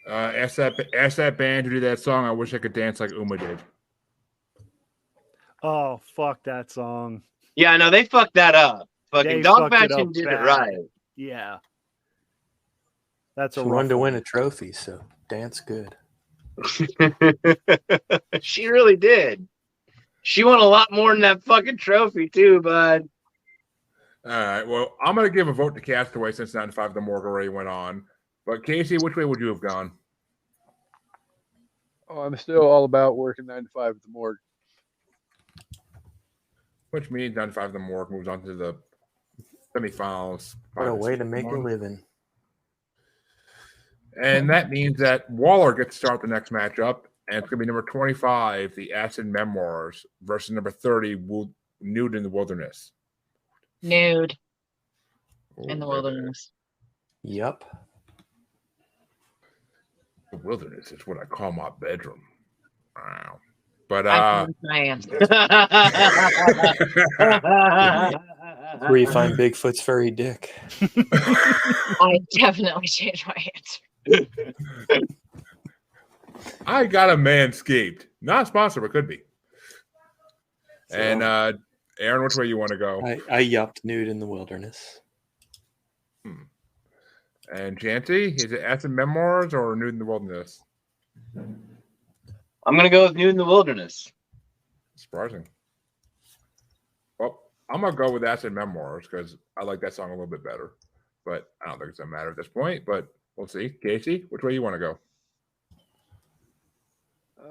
Ask that band to do that song. I wish I could dance like Uma did. Oh, fuck that song. Yeah, no, they fucked that up. Fucking They Dog fucked it Fashion up did bad. it right. Yeah. That's a She wanted to rough win one. a trophy, so dance good. She really did. She won a lot more than that fucking trophy too, bud. All right. Well, I'm going to give a vote to Castaway since 9 to 5 the Morgue already went on. But Kasey, which way would you have gone? Oh, I'm still all about working 9 to 5 at the Morgue. Which means 9 to 5 the Morgue moves on to the semifinals. What a way to make a living. And that means that Waller gets to start the next matchup. And it's going to be number 25, the Acid Memoirs, versus number 30, Nude in the Wilderness. Nude Oh, in the baby. wilderness. Yep. The wilderness is what I call my bedroom. Wow. But I changed my answer. Where you find Bigfoot's furry dick. I definitely changed my answer. I got a Manscaped. Not a sponsor, but could be. So, And Aaron, which way you want to go? I yupped Nude in the Wilderness. And Chancy, is it Acid Memoirs or Nude in the Wilderness? I'm gonna go with Nude in the Wilderness. Surprising. Well, I'm gonna go with Acid Memoirs because I like that song a little bit better. But I don't think it's gonna matter at this point. But we'll see. Kasey, which way you want to go?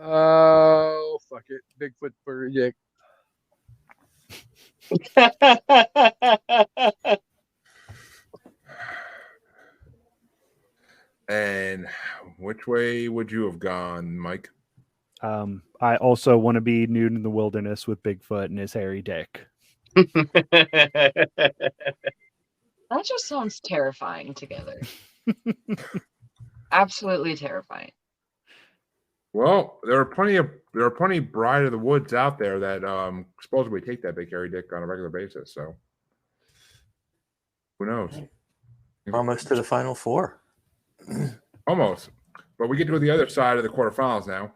Oh, fuck it. Bigfoot for Jake. And which way would you have gone, Mike? I also want to be nude in the wilderness with Bigfoot and his hairy dick. That just sounds terrifying together. Absolutely terrifying. Well, there are plenty of Bride of the Woods out there that supposedly take that big hairy dick on a regular basis. So who knows? Almost to the final four. Almost. But we get to the other side of the quarterfinals now.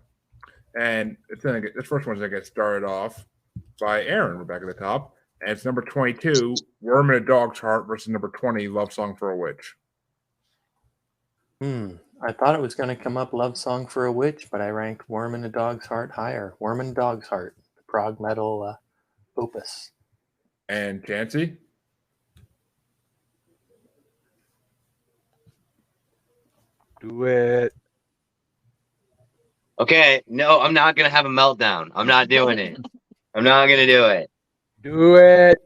And this first one's going to get started off by Aaron. We're back at the top. And it's number 22, Worm in a Dog's Heart versus number 20, Love Song for a Witch. I thought it was going to come up Love Song for a Witch, but I ranked Worm in a Dog's Heart higher. Worm in a Dog's Heart, the prog metal opus. And Chancy? Do it. Okay, no, I'm not gonna have a meltdown. I'm not doing it. I'm not gonna do it. Do it.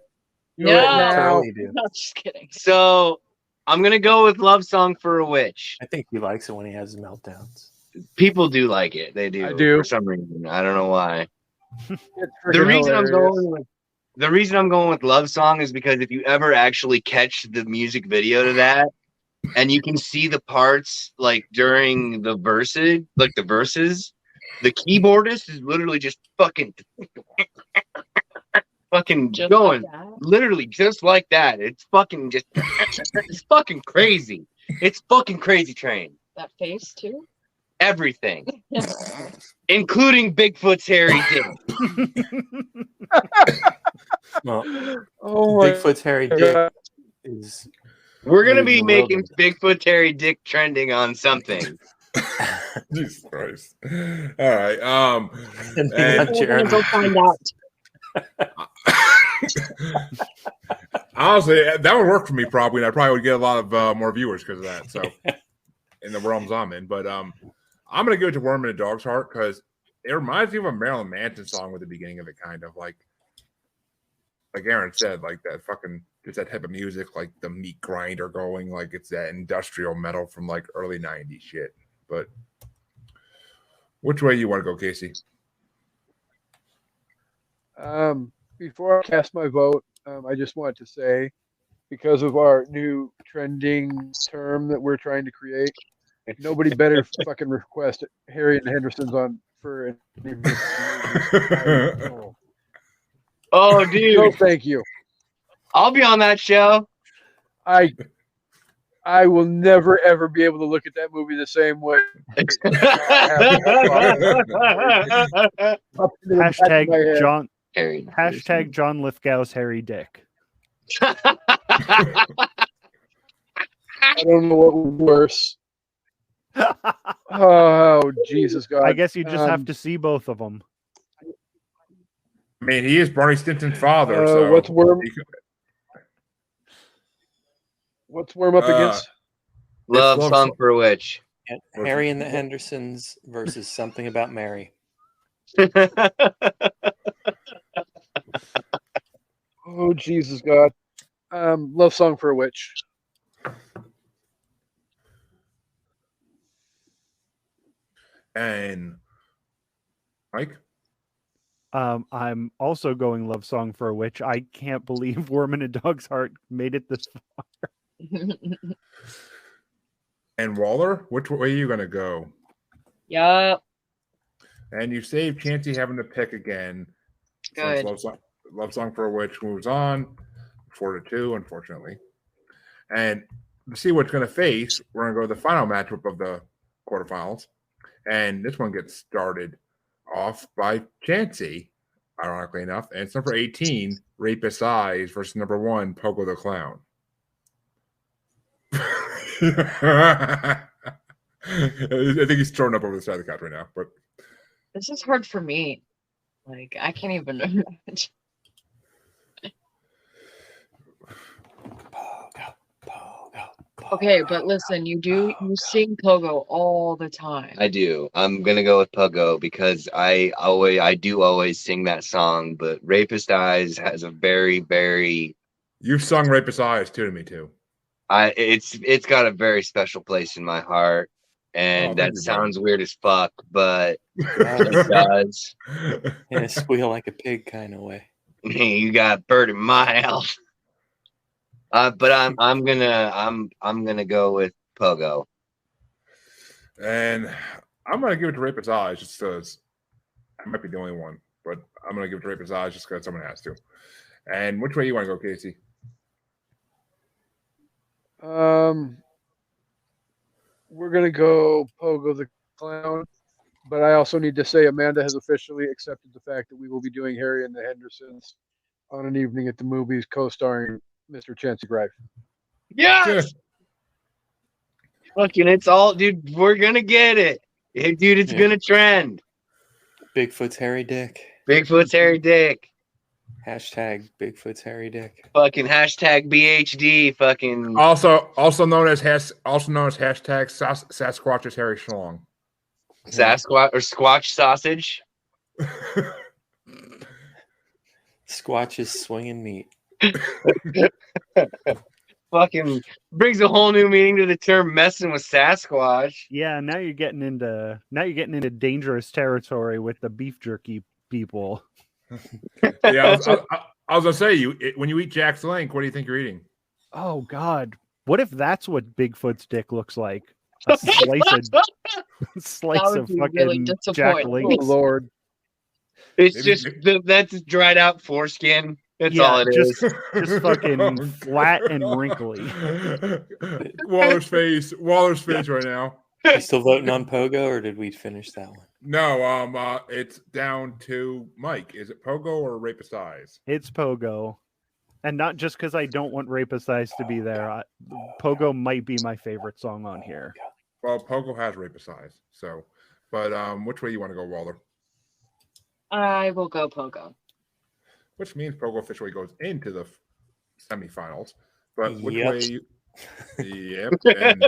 Do No. it now. Totally do. No, just kidding. So I'm gonna go with Love Song for a Witch. I think he likes it when he has meltdowns. People do like it. They do. I do. For some reason. I don't know why. It's The freaking reason hilarious. the reason I'm going with Love Song is because if you ever actually catch the music video to that, and you can see the parts like during the verses, the keyboardist is literally just fucking Just going, like that. literally just like that. It's fucking just, it's fucking crazy. It's fucking crazy train. That face too. Everything, including Bigfoot's hairy dick. Well, Oh my Bigfoot's hairy dick God. is We're gonna Nude be in the making Wilderness. Bigfoot's hairy dick trending on something. Jesus Christ. All right. And and- not Jeremy. Go find out. honestly, that would work for me probably, and I probably would get a lot of more viewers because of that. So, in the realms I'm in, but I'm gonna give it to Worm in a Dog's Heart because it reminds me of a Marilyn Manson song with the beginning of it, kind of like Aaron said, like that fucking just that type of music, like the meat grinder going, like it's that industrial metal from like early '90s shit. But which way you want to go, Kasey? Before I cast my vote, I just want to say, because of our new trending term that we're trying to create, nobody better fucking request Harry and the Hendersons on for an interview. Oh, dude, No, thank you. I'll be on that show. I will never ever be able to look at that movie the same way. Hashtag John. Harry. Hashtag John Lithgow's hairy dick. I don't know what was worse. Oh, Jesus God. I guess you just have to see both of them. I mean, he is Barney Stinson's father. So what's Worm? he could- What's Worm up against? Love Love Song Song. for a Witch. Harry and the Hendersons versus Something About Mary. Oh, Jesus God. Love Song for a Witch. And Mike? I'm also going Love Song for a Witch. I can't believe Worm in a Dog's Heart made it this far. And Waller, which way are you going to go? Yup. And you save Chancy having to pick again. Good. Love Song for a Witch moves on 4-2, unfortunately. And to see what's going to face, we're going to go to the final matchup of the quarterfinals. And this one gets started off by Chancy, ironically enough. And it's number 18, Rapist Eyes, versus number 1, Pogo the Clown. I think he's thrown up over the side of the couch right now, but This is hard for me. Like, I can't even imagine. Okay, but listen, you sing Pogo all the time. I do. I'm gonna go with Pogo because I do always sing that song. But Rapist Eyes has a very, very you've sung Rapist Eyes to me too. It's got a very special place in my heart, and that sounds weird as fuck, but it does. In a squeal like a pig kind of way. You got Bird in my house. But I'm gonna go with Pogo. And I'm gonna give it to Rapist Eyes just because I might be the only one, but I'm gonna give it to Rapist Eyes just because someone has to. And which way you want to go, Kasey? We're gonna go Pogo the Clown, but I also need to say Amanda has officially accepted the fact that we will be doing Harry and the Hendersons on an evening at the movies, co-starring Mr. Chancy Grife. Yes. Fucking, it's all, dude. We're gonna get it, hey, dude. It's gonna trend. Bigfoot's hairy dick. Bigfoot's hairy dick. Hashtag Bigfoot's hairy dick. Fucking hashtag BHD. Fucking also known as hashtag Sasquatch's hairy schlong. Sasquatch or Squatch sausage. Squatch's swinging meat. Fucking brings a whole new meaning to the term messing with Sasquatch. Yeah, now you're getting into dangerous territory with the beef jerky people. Yeah, I was gonna say when you eat Jack's Link, what do you think you're eating? Oh God, what if that's what Bigfoot's dick looks like? A slice of fucking really Jack Link. Oh Lord, It's just that's dried out foreskin. That's all it is. Just fucking flat and wrinkly. Waller's face right now. You still voting on Pogo, or did we finish that one? No, it's down to Mike. Is it Pogo or Rapist Eyes? It's Pogo, and not just because I don't want Rapist Eyes to be there. Pogo might be my favorite song on here. Well, Pogo has rape size, so. But which way you want to go, Waller? I will go Pogo. Which means Pogo officially goes into the semifinals. But which Yep. way? Yep. And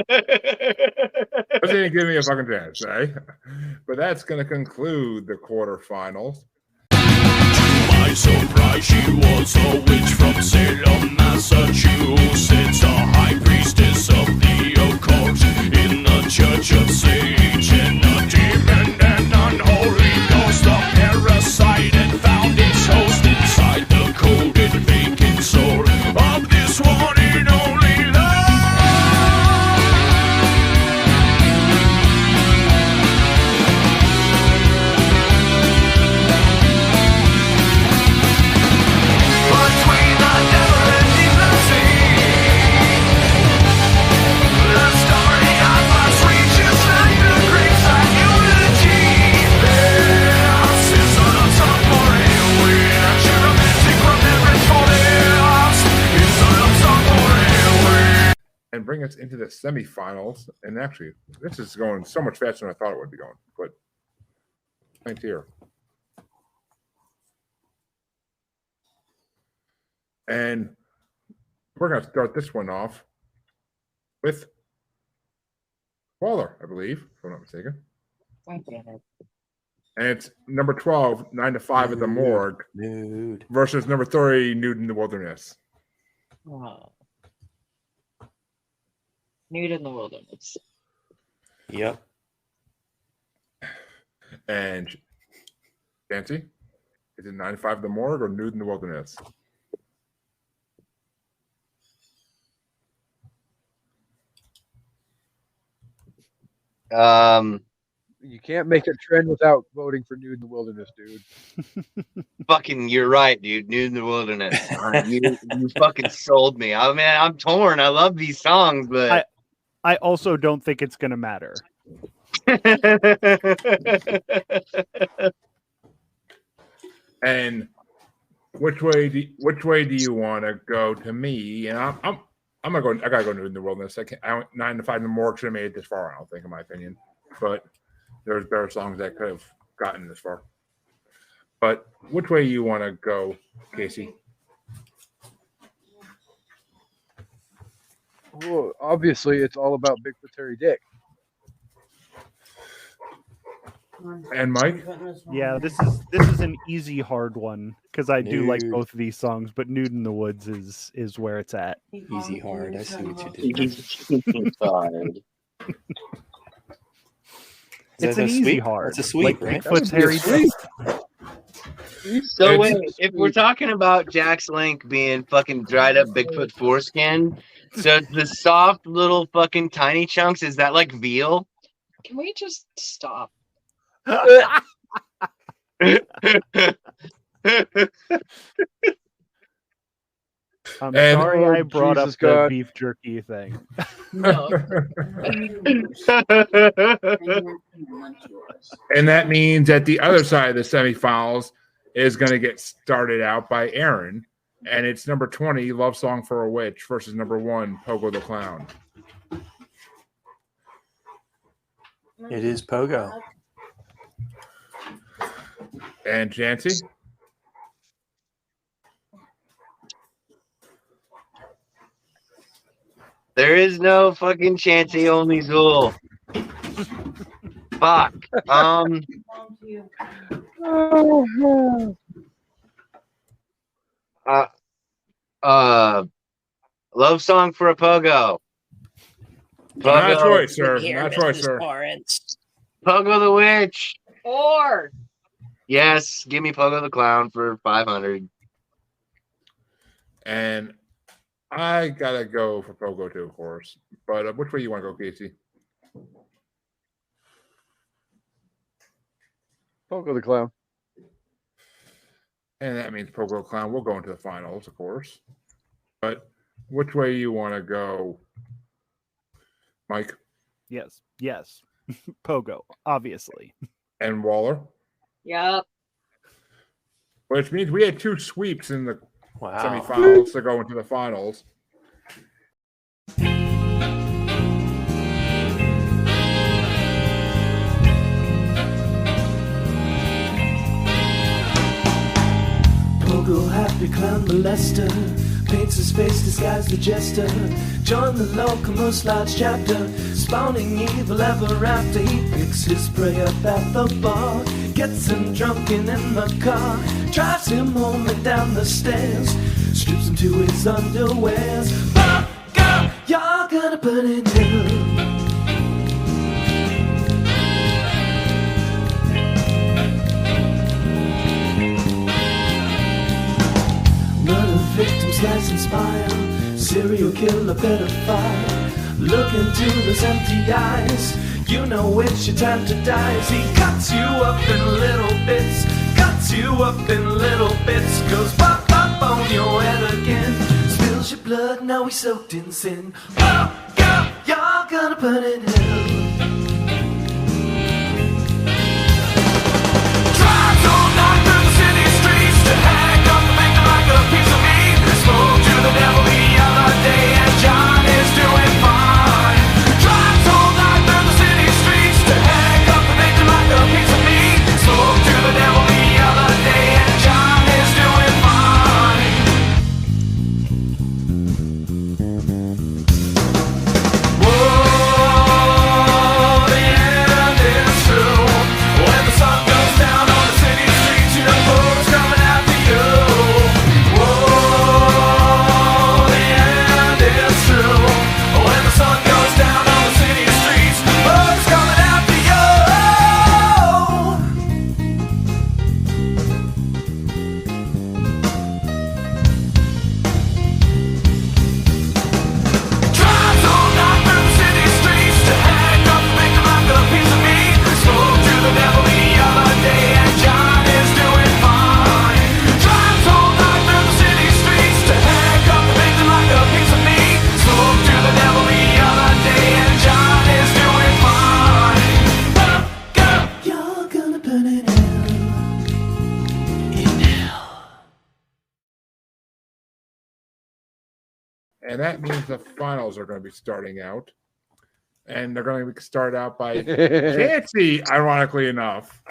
doesn't even give me a fucking chance, eh? But that's going to conclude the quarterfinals. My surprise, she was a witch from Salem, Massachusetts, a high priestess of the occult in the Church of Satan, a demon and unholy ghost, a parasite, and found its host inside the coded vacant soul of this one and only love. Between the devil and decency, the story of us reaches like the grace of unity. This is an unsung foray, action romantic remembrance for this. It's an unsung foray. And bring us into the semifinals. And actually, this is going so much faster than I thought it would be going. But right here. And we're going to start this one off with Waller, I believe, if I'm not mistaken. And it's number 12, 9 to 5 at the morgue, Nude. versus number 3, Nude in the Wilderness. Oh. Nude in the Wilderness. Yep. And Chancy, is it 9 to 5 at the morgue or Nude in the Wilderness? You can't make a trend without voting for Nude in the Wilderness, dude. Fucking, you're right, dude. Nude in the Wilderness. You fucking sold me. I mean, I'm torn. I love these songs, but I also don't think it's gonna matter. And which way do you want to go? To me, and I'm gonna go. I gotta go Nude in the Wilderness. I went 9 to 5 in the morgue. Should have made it this far. I don't think, in my opinion, but there's better songs that could have gotten this far. But which way you want to go, Kasey? Well, obviously, it's all about Bigfoot Terry Dick. And Mike? Yeah, this is an easy hard one because I do like Nude. both of these songs, but Nude in the Woods is where it's at. Easy hard. I see what you did. It's an easy hard. It's a sweep, like right? Bigfoot's Harry Dick. So wait, if we're talking about Jack's Link being fucking dried up Bigfoot foreskin, so the soft little fucking tiny chunks, is that like veal? Can we just stop? I'm And- sorry I brought Jesus up the God. beef jerky thing. No. And that means that the other side of the semifinals is going to get started out by Aaron, and it's number 20, Love Song for a Witch, versus number 1, Pogo the Clown. It is Pogo. And Chancy? There is no fucking Chancy, only Zool. Fuck. Love Song for a Pogo. Not a Pogo, choice, sir. Not a choice, sir. Pogo the Witch. Or Yes, give me Pogo the Clown for 500. And I got to go for Pogo too, of course. But which way you want to go, Kasey? Pogo the Clown. And that means Pogo the Clown will go into the finals, of course. But which way you want to go, Mike? Yes. Pogo, obviously. And Waller? yep. Which means we had 2 sweeps in the Wow. semifinals to go into the finals. clown molester paints his face, disguised the jester. Join the Locomo's Lodge chapter, spawning evil ever after. He picks his prey up at the bar, gets him drunken in the car, drives him home and down the stairs, strips him to his underwears. Fuck up, you're gonna burn in hell. Victims lies inspire, serial killer pedophile. Look into those empty eyes, you know it's your time to die. As he cuts you up in little bits, cuts you up in little bits, goes pop pop on your head again, spills your blood, now he's soaked in sin. Oh God, you're gonna burn in hell. Drives all night through the city streets to hang up and make like a piece of meat. Spoke to the devil the other day and John is doing fine. Drives all night through the city streets to hang up the victim like a piece of meat. Spoke to the devil the other day and John is doing fine. Whoa, the end is true. When the sun goes down on the city streets, you know who's coming after you. And that means the finals are going to be starting out. And they're going to start out by Chancy, ironically enough.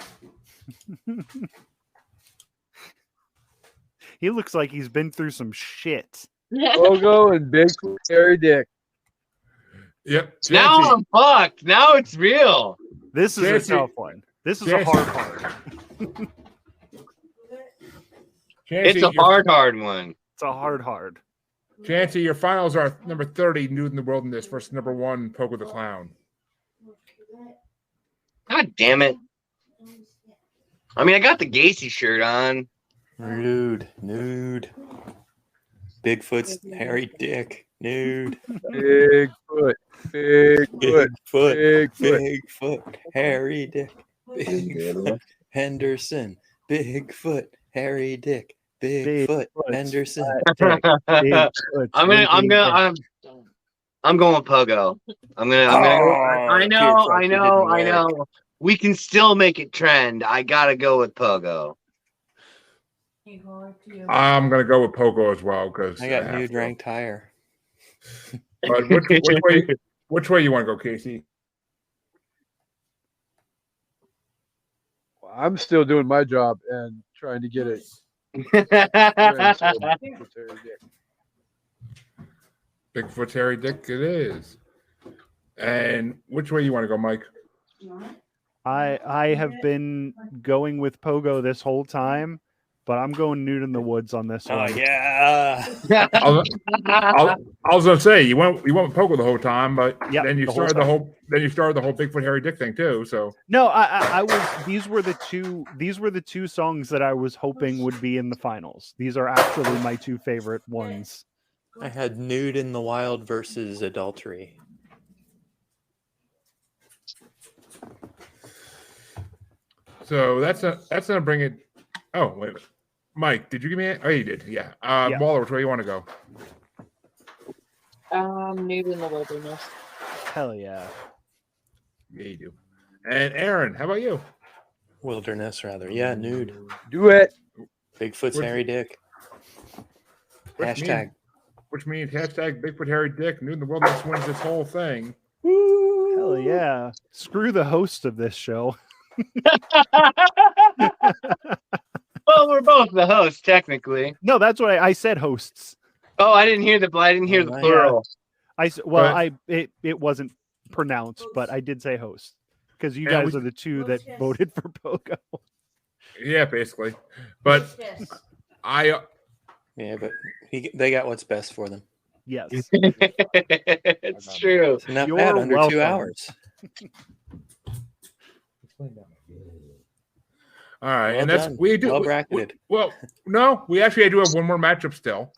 He looks like he's been through some shit. Pogo and Bigfoot Hairy Dick. Yep. Chancy. Now I'm fucked. Now it's real. This is Chancy. a tough one. This is Chancy. a hard part. Chancy, It's a hard one. It's a hard. Chancy, your finals are number 30, Nude in the Wilderness, versus number 1, Pogo the Clown. God damn it. I mean, I got the Kasey shirt on. Nude. Bigfoot's hairy dick. Nude. Bigfoot. Bigfoot. Hairy dick. Bigfoot. Henderson. Bigfoot. Hairy dick. Bigfoot. Henderson. I'm going with Pogo. I know. We can still make it trend. I gotta go with Pogo. I'm going to go with Pogo as well because I got Nude ranked higher. But which way you want to go, Kasey? Well, I'm still doing my job and trying to get it. Bigfoot's hairy dick it is. And which way you want to go, Mike? I have been going with Pogo this whole time, but I'm going Nude in the Woods on this one. Oh yeah. I was gonna say you went with Pogo the whole time, but Yep, then you started the whole Bigfoot hairy dick thing too. So No, I was. These were the two songs that I was hoping would be in the finals. These are actually my two favorite ones. I had Nude in the Wild versus Adultery. So that's gonna bring it. Oh wait a minute. Mike, did you give me? Oh, you did. Yeah. Yeah. Waller, which way you want to go? Nude in the Wilderness. Hell yeah. Yeah, you do. And Aaron, how about you? Wilderness, rather. Yeah, Nude. Do it. Bigfoot's Which- hairy dick. Hashtag. Which means hashtag Bigfoot hairy dick. Nude in the Wilderness wins this whole thing. Hell yeah. Screw the host of this show. Well, we're both the hosts, technically. No, that's what I said. Hosts. Oh, I didn't hear the plural. It wasn't pronounced, but I did say host because you Yeah, guys are the two that voted for Pogo. Yeah, basically. But Yeah, but they got what's best for them. Yes. It's true. So not You're bad, under 2 welcome. hours. all right, Well and that's done. we do. Well we- bracketed. well, no, we actually do have one more matchup still.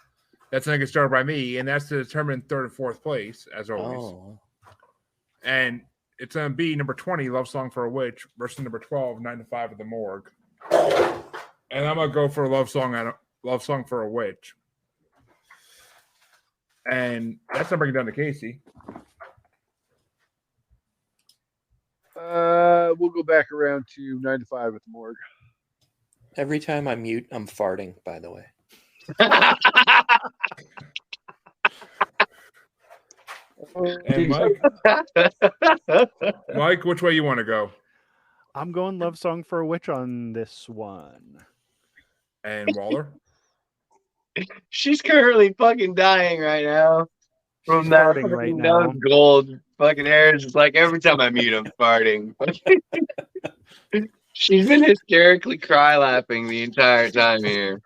That's going to get started by me, and that's to determine third and fourth place, as always. Oh, And it's going to be number 20, Love Song for a Witch, versus number 12, 9 to 5 at the Morgue. And I'm going to go for Love Song for a Witch. And that's going to bring it down to Kasey. We'll go back around to 9 to 5 at the morgue. every time I mute, I'm farting. By the way, And Mike, which way you want to go? I'm going Love Song for a Witch on this one. And Waller? She's currently fucking dying right now. From She's that farting right fucking now. dumb gold fucking hair. It's like every time I mute, I'm farting. She's been hysterically cry laughing the entire time here.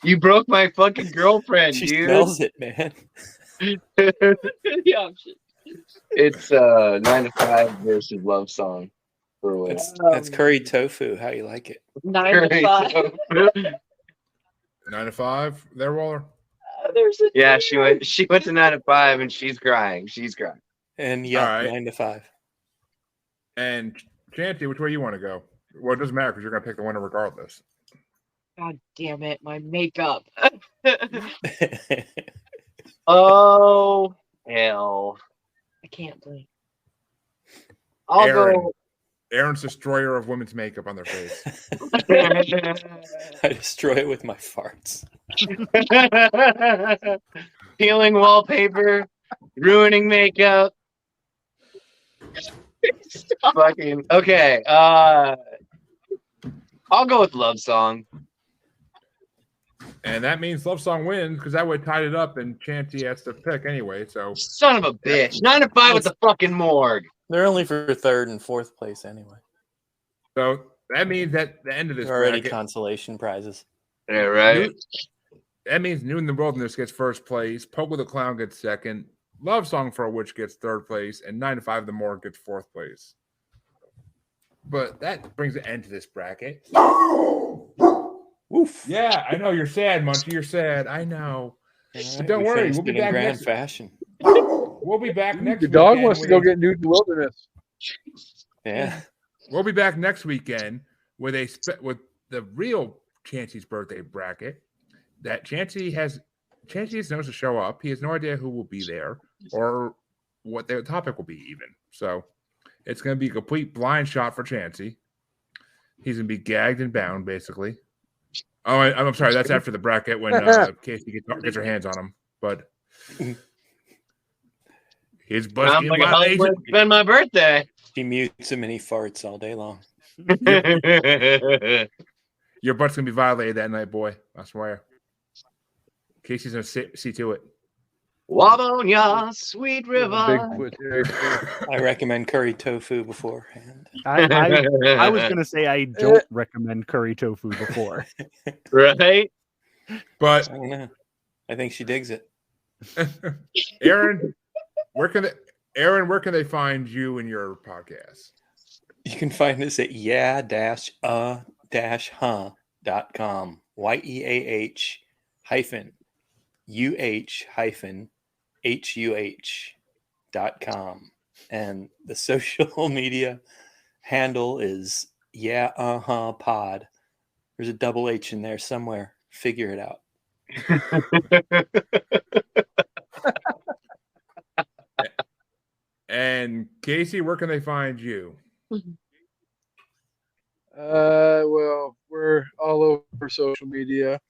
You broke my fucking girlfriend, she dude. smells it, man. Yeah, it's 9 to 5 versus Love Song for a win. That's curry tofu. How you like it? 9 to 5. 9 to 5 there, Waller? There's a Yeah, she went to 9 to 5 and she's crying. She's crying. And yeah, All right. 9 to 5. And Chancy, which way you want to go? Well, it doesn't matter because you're going to pick the winner regardless. God damn it, my makeup. Oh hell. I can't blink. I'll go. Aaron's destroyer of women's makeup on their face. I destroy it with my farts. Peeling wallpaper, ruining makeup. Fucking okay. I'll go with Love Song. And that means Love Song wins because that would tied it up and Chancy has to pick anyway. So Son of a bitch. 9 to 5 at the fucking morgue. They're only for third and fourth place anyway. that means that the end of this There are already bracket, consolation prizes. Yeah, right. Nude- that means Nude in the Wilderness gets first place, Pogo the Clown gets second, Love Song for a Witch gets third place, and 9 to 5 the Morgue gets fourth place. But that brings an end to this bracket. Oof. Yeah, I know you're sad, Munchie. You're sad. I know. All don't we worry, finished we'll be it in back grand next- fashion. We'll be back next The dog weekend wants to with go a- get Nude in the wilderness. Yeah. We'll be back next weekend with with the real Chancy's birthday bracket. That Chancy knows to show up. He has no idea who will be there or what their topic will be even. So it's going to be a complete blind shot for Chancy. He's going to be gagged and bound, basically. Oh, I'm sorry. That's after the bracket when Kasey gets her hands on him. But his butt's I'm getting like, how violated. it's been my birthday. He mutes him and he farts all day long. Your butt's going to be violated that night, boy. I swear. Casey's going to see to it. Wabonia, sweet river. Bigfoot there. I recommend curry tofu beforehand. I was going to say I don't recommend curry tofu before. Right? But I don't know. I think she digs it. Aaron, where can they find you and your podcast? You can find us at yeah-huh.com. YEAH-UH-HUH.com. And the social media handle is pod. There's a double H in there somewhere. Figure it out. And Kasey, where can they find you? Well, we're all over social media.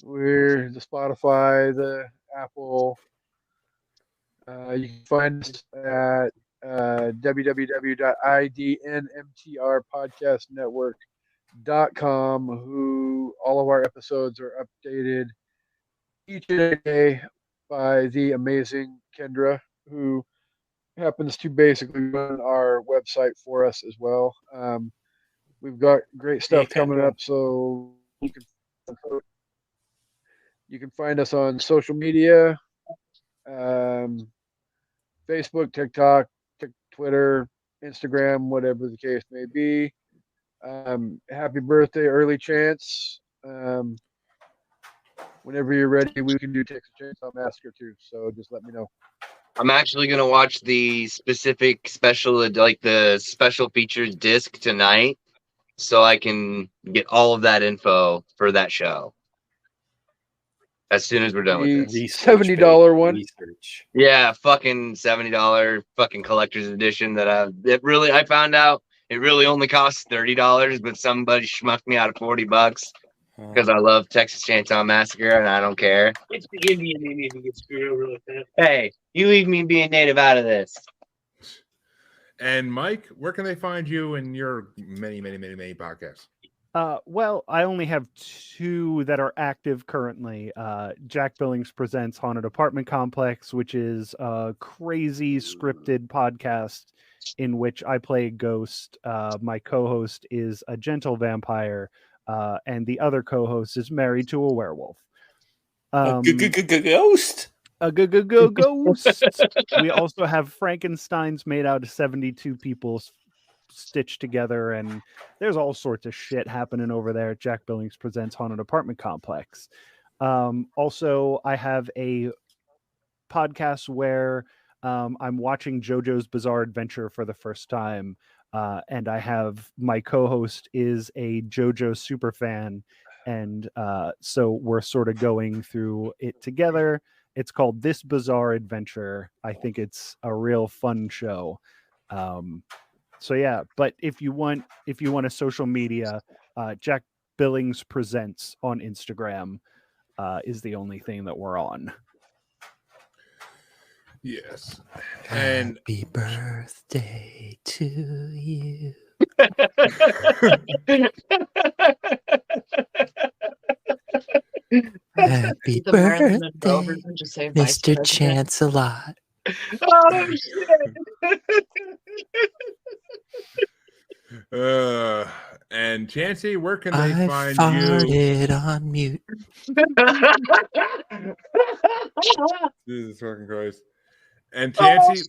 We're the Spotify, the Apple. You can find us at www.idnmtrpodcastnetwork.com. who all of our episodes are updated each and every day by the amazing Kendra, who happens to basically run our website for us as well. We've got great stuff coming Kendra. up, so you can find us on social media, Facebook, TikTok, Twitter, Instagram, whatever the case may be. Happy birthday, early Chance. Whenever you're ready, we can do Texas Chainsaw Massacre too. So just let me know. I'm actually gonna watch the specific special, like the special features disc tonight, so I can get all of that info for that show as soon as we're done with The this. Research, $70 one. Research. Yeah, fucking $70 fucking collector's edition that I found out it really only costs $30, but somebody schmucked me out of $40 because I love Texas Chainsaw Massacre and I don't care. It's the Indian in me who gets screwed over like that. Hey, you leave me being native out of this. And Mike, where can they find you in your many podcasts? Well, I only have 2 that are active currently. Jack Billings presents Haunted Apartment Complex, which is a crazy scripted podcast in which I play a ghost. My co-host is a gentle vampire, and the other co-host is married to a werewolf. Ghost. A ghost. We also have Frankenstein's made out of 72 people stitched together, and there's all sorts of shit happening over there at Jack Billings Presents Haunted Apartment Complex. Also, I have a podcast where I'm watching JoJo's Bizarre Adventure for the first time, and I have my co-host is a JoJo super fan, and so we're sort of going through it together. It's called This Bizarre Adventure. I think it's a real fun show. So yeah, but if you want a social media, Jack Billings Presents on Instagram is the only thing that we're on. Yes. And happy birthday to you. Happy The marathon is birthday, over, and just say Vice Mr. President. Chance-a-Lot. Oh shit! And Chancy, where can they I find farted on mute. you? Jesus fucking Christ. And Chancy,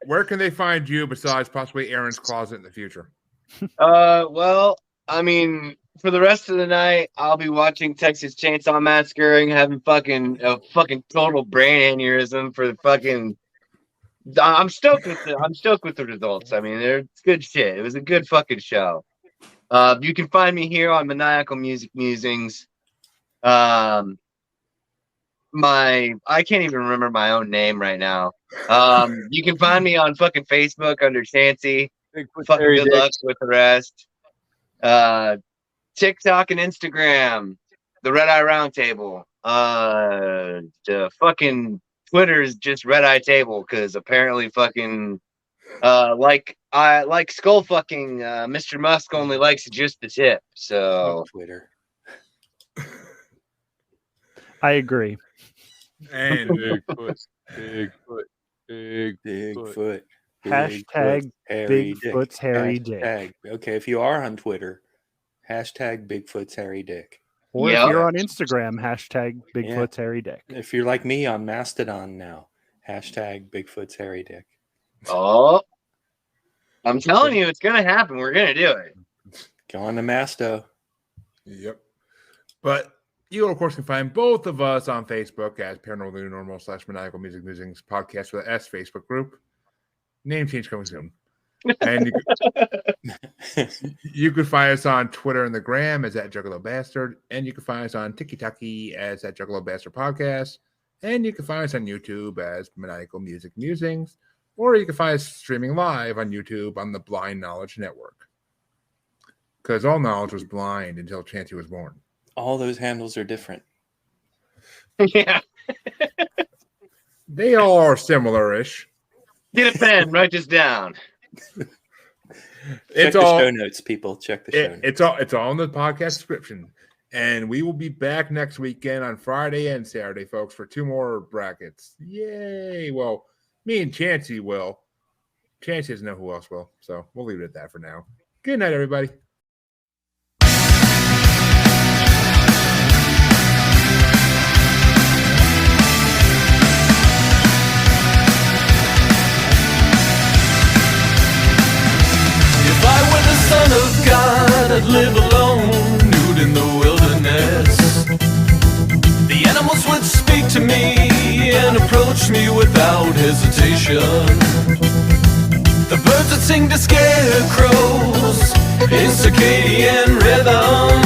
where can they find you besides possibly Aaron's closet in the future? Well, I mean, for the rest of the night, I'll be watching Texas Chainsaw Massacre and having a fucking total brain aneurysm for the fucking. I'm stoked with the results. I mean, it's good shit. It was a good fucking show. You can find me here on Maniacal Music Musings. I can't even remember my own name right now. You can find me on fucking Facebook under Chancy. Fucking good luck with the rest. TikTok and Instagram, the Red Eye Roundtable. The fucking Twitter is just Red Eye Table because apparently fucking like skull fucking Mr. Musk only likes just the tip. So Twitter. I agree. And Bigfoot. Hashtag hairy Bigfoot's hairy dick. Hashtag- Okay, if you are on Twitter, hashtag Bigfoot's hairy dick. Or Yep. if you're on Instagram, hashtag Bigfoot's hairy dick. If you're like me on Mastodon now, hashtag Bigfoot's hairy dick. oh, I'm telling you, it's gonna happen. We're gonna do it. Go on to Masto. Yep. But you, of course, can find both of us on Facebook as Paranormal Normal / Maniacal Music Musings Podcast with an S Facebook group. Name change coming soon. And you can find us on Twitter and the Gram as @JuggaloBastard. And you can find us on TikTok as @JuggaloBastard Podcast. And you can find us on YouTube as Maniacal Music Musings. Or you can find us streaming live on YouTube on the Blind Knowledge Network. Because all knowledge was blind until Chancy was born. All those handles are different. Yeah. They all are similar-ish. Get a pen. Write this down. Check It's the all show notes, people. Check the show notes. it's all in the podcast description. And we will be back next weekend on Friday and Saturday, folks, for 2 more brackets. Yay! Well, me and Chancy will. Chancy doesn't know who else will, so we'll leave it at that for now. Good night, everybody. If I were the son of God, I'd live alone, nude in the wilderness. The animals would speak to me and approach me without hesitation. The birds would sing to scarecrows in circadian rhythm.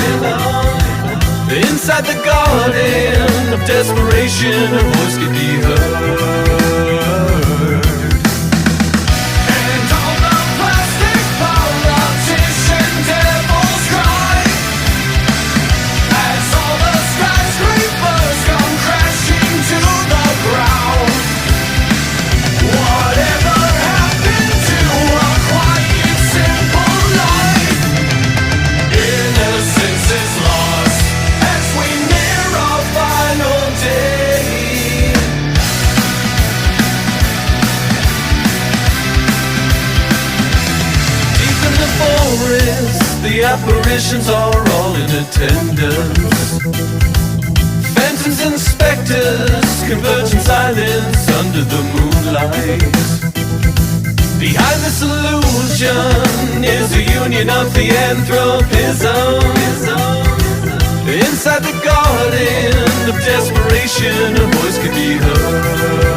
Inside the garden of desperation, a voice could be heard. And all the plastic politician devils cry as all the skyscrapers come crashing to the ground. Whatever happened to a quiet, simple life? Innocence is lost as we near our final day. Deep in the forest, the apparitions are all in attendance. Phantoms and specters converge in silence under the moonlight. Behind this illusion is a union of theanthropism. Inside the garden of desperation, a voice could be heard.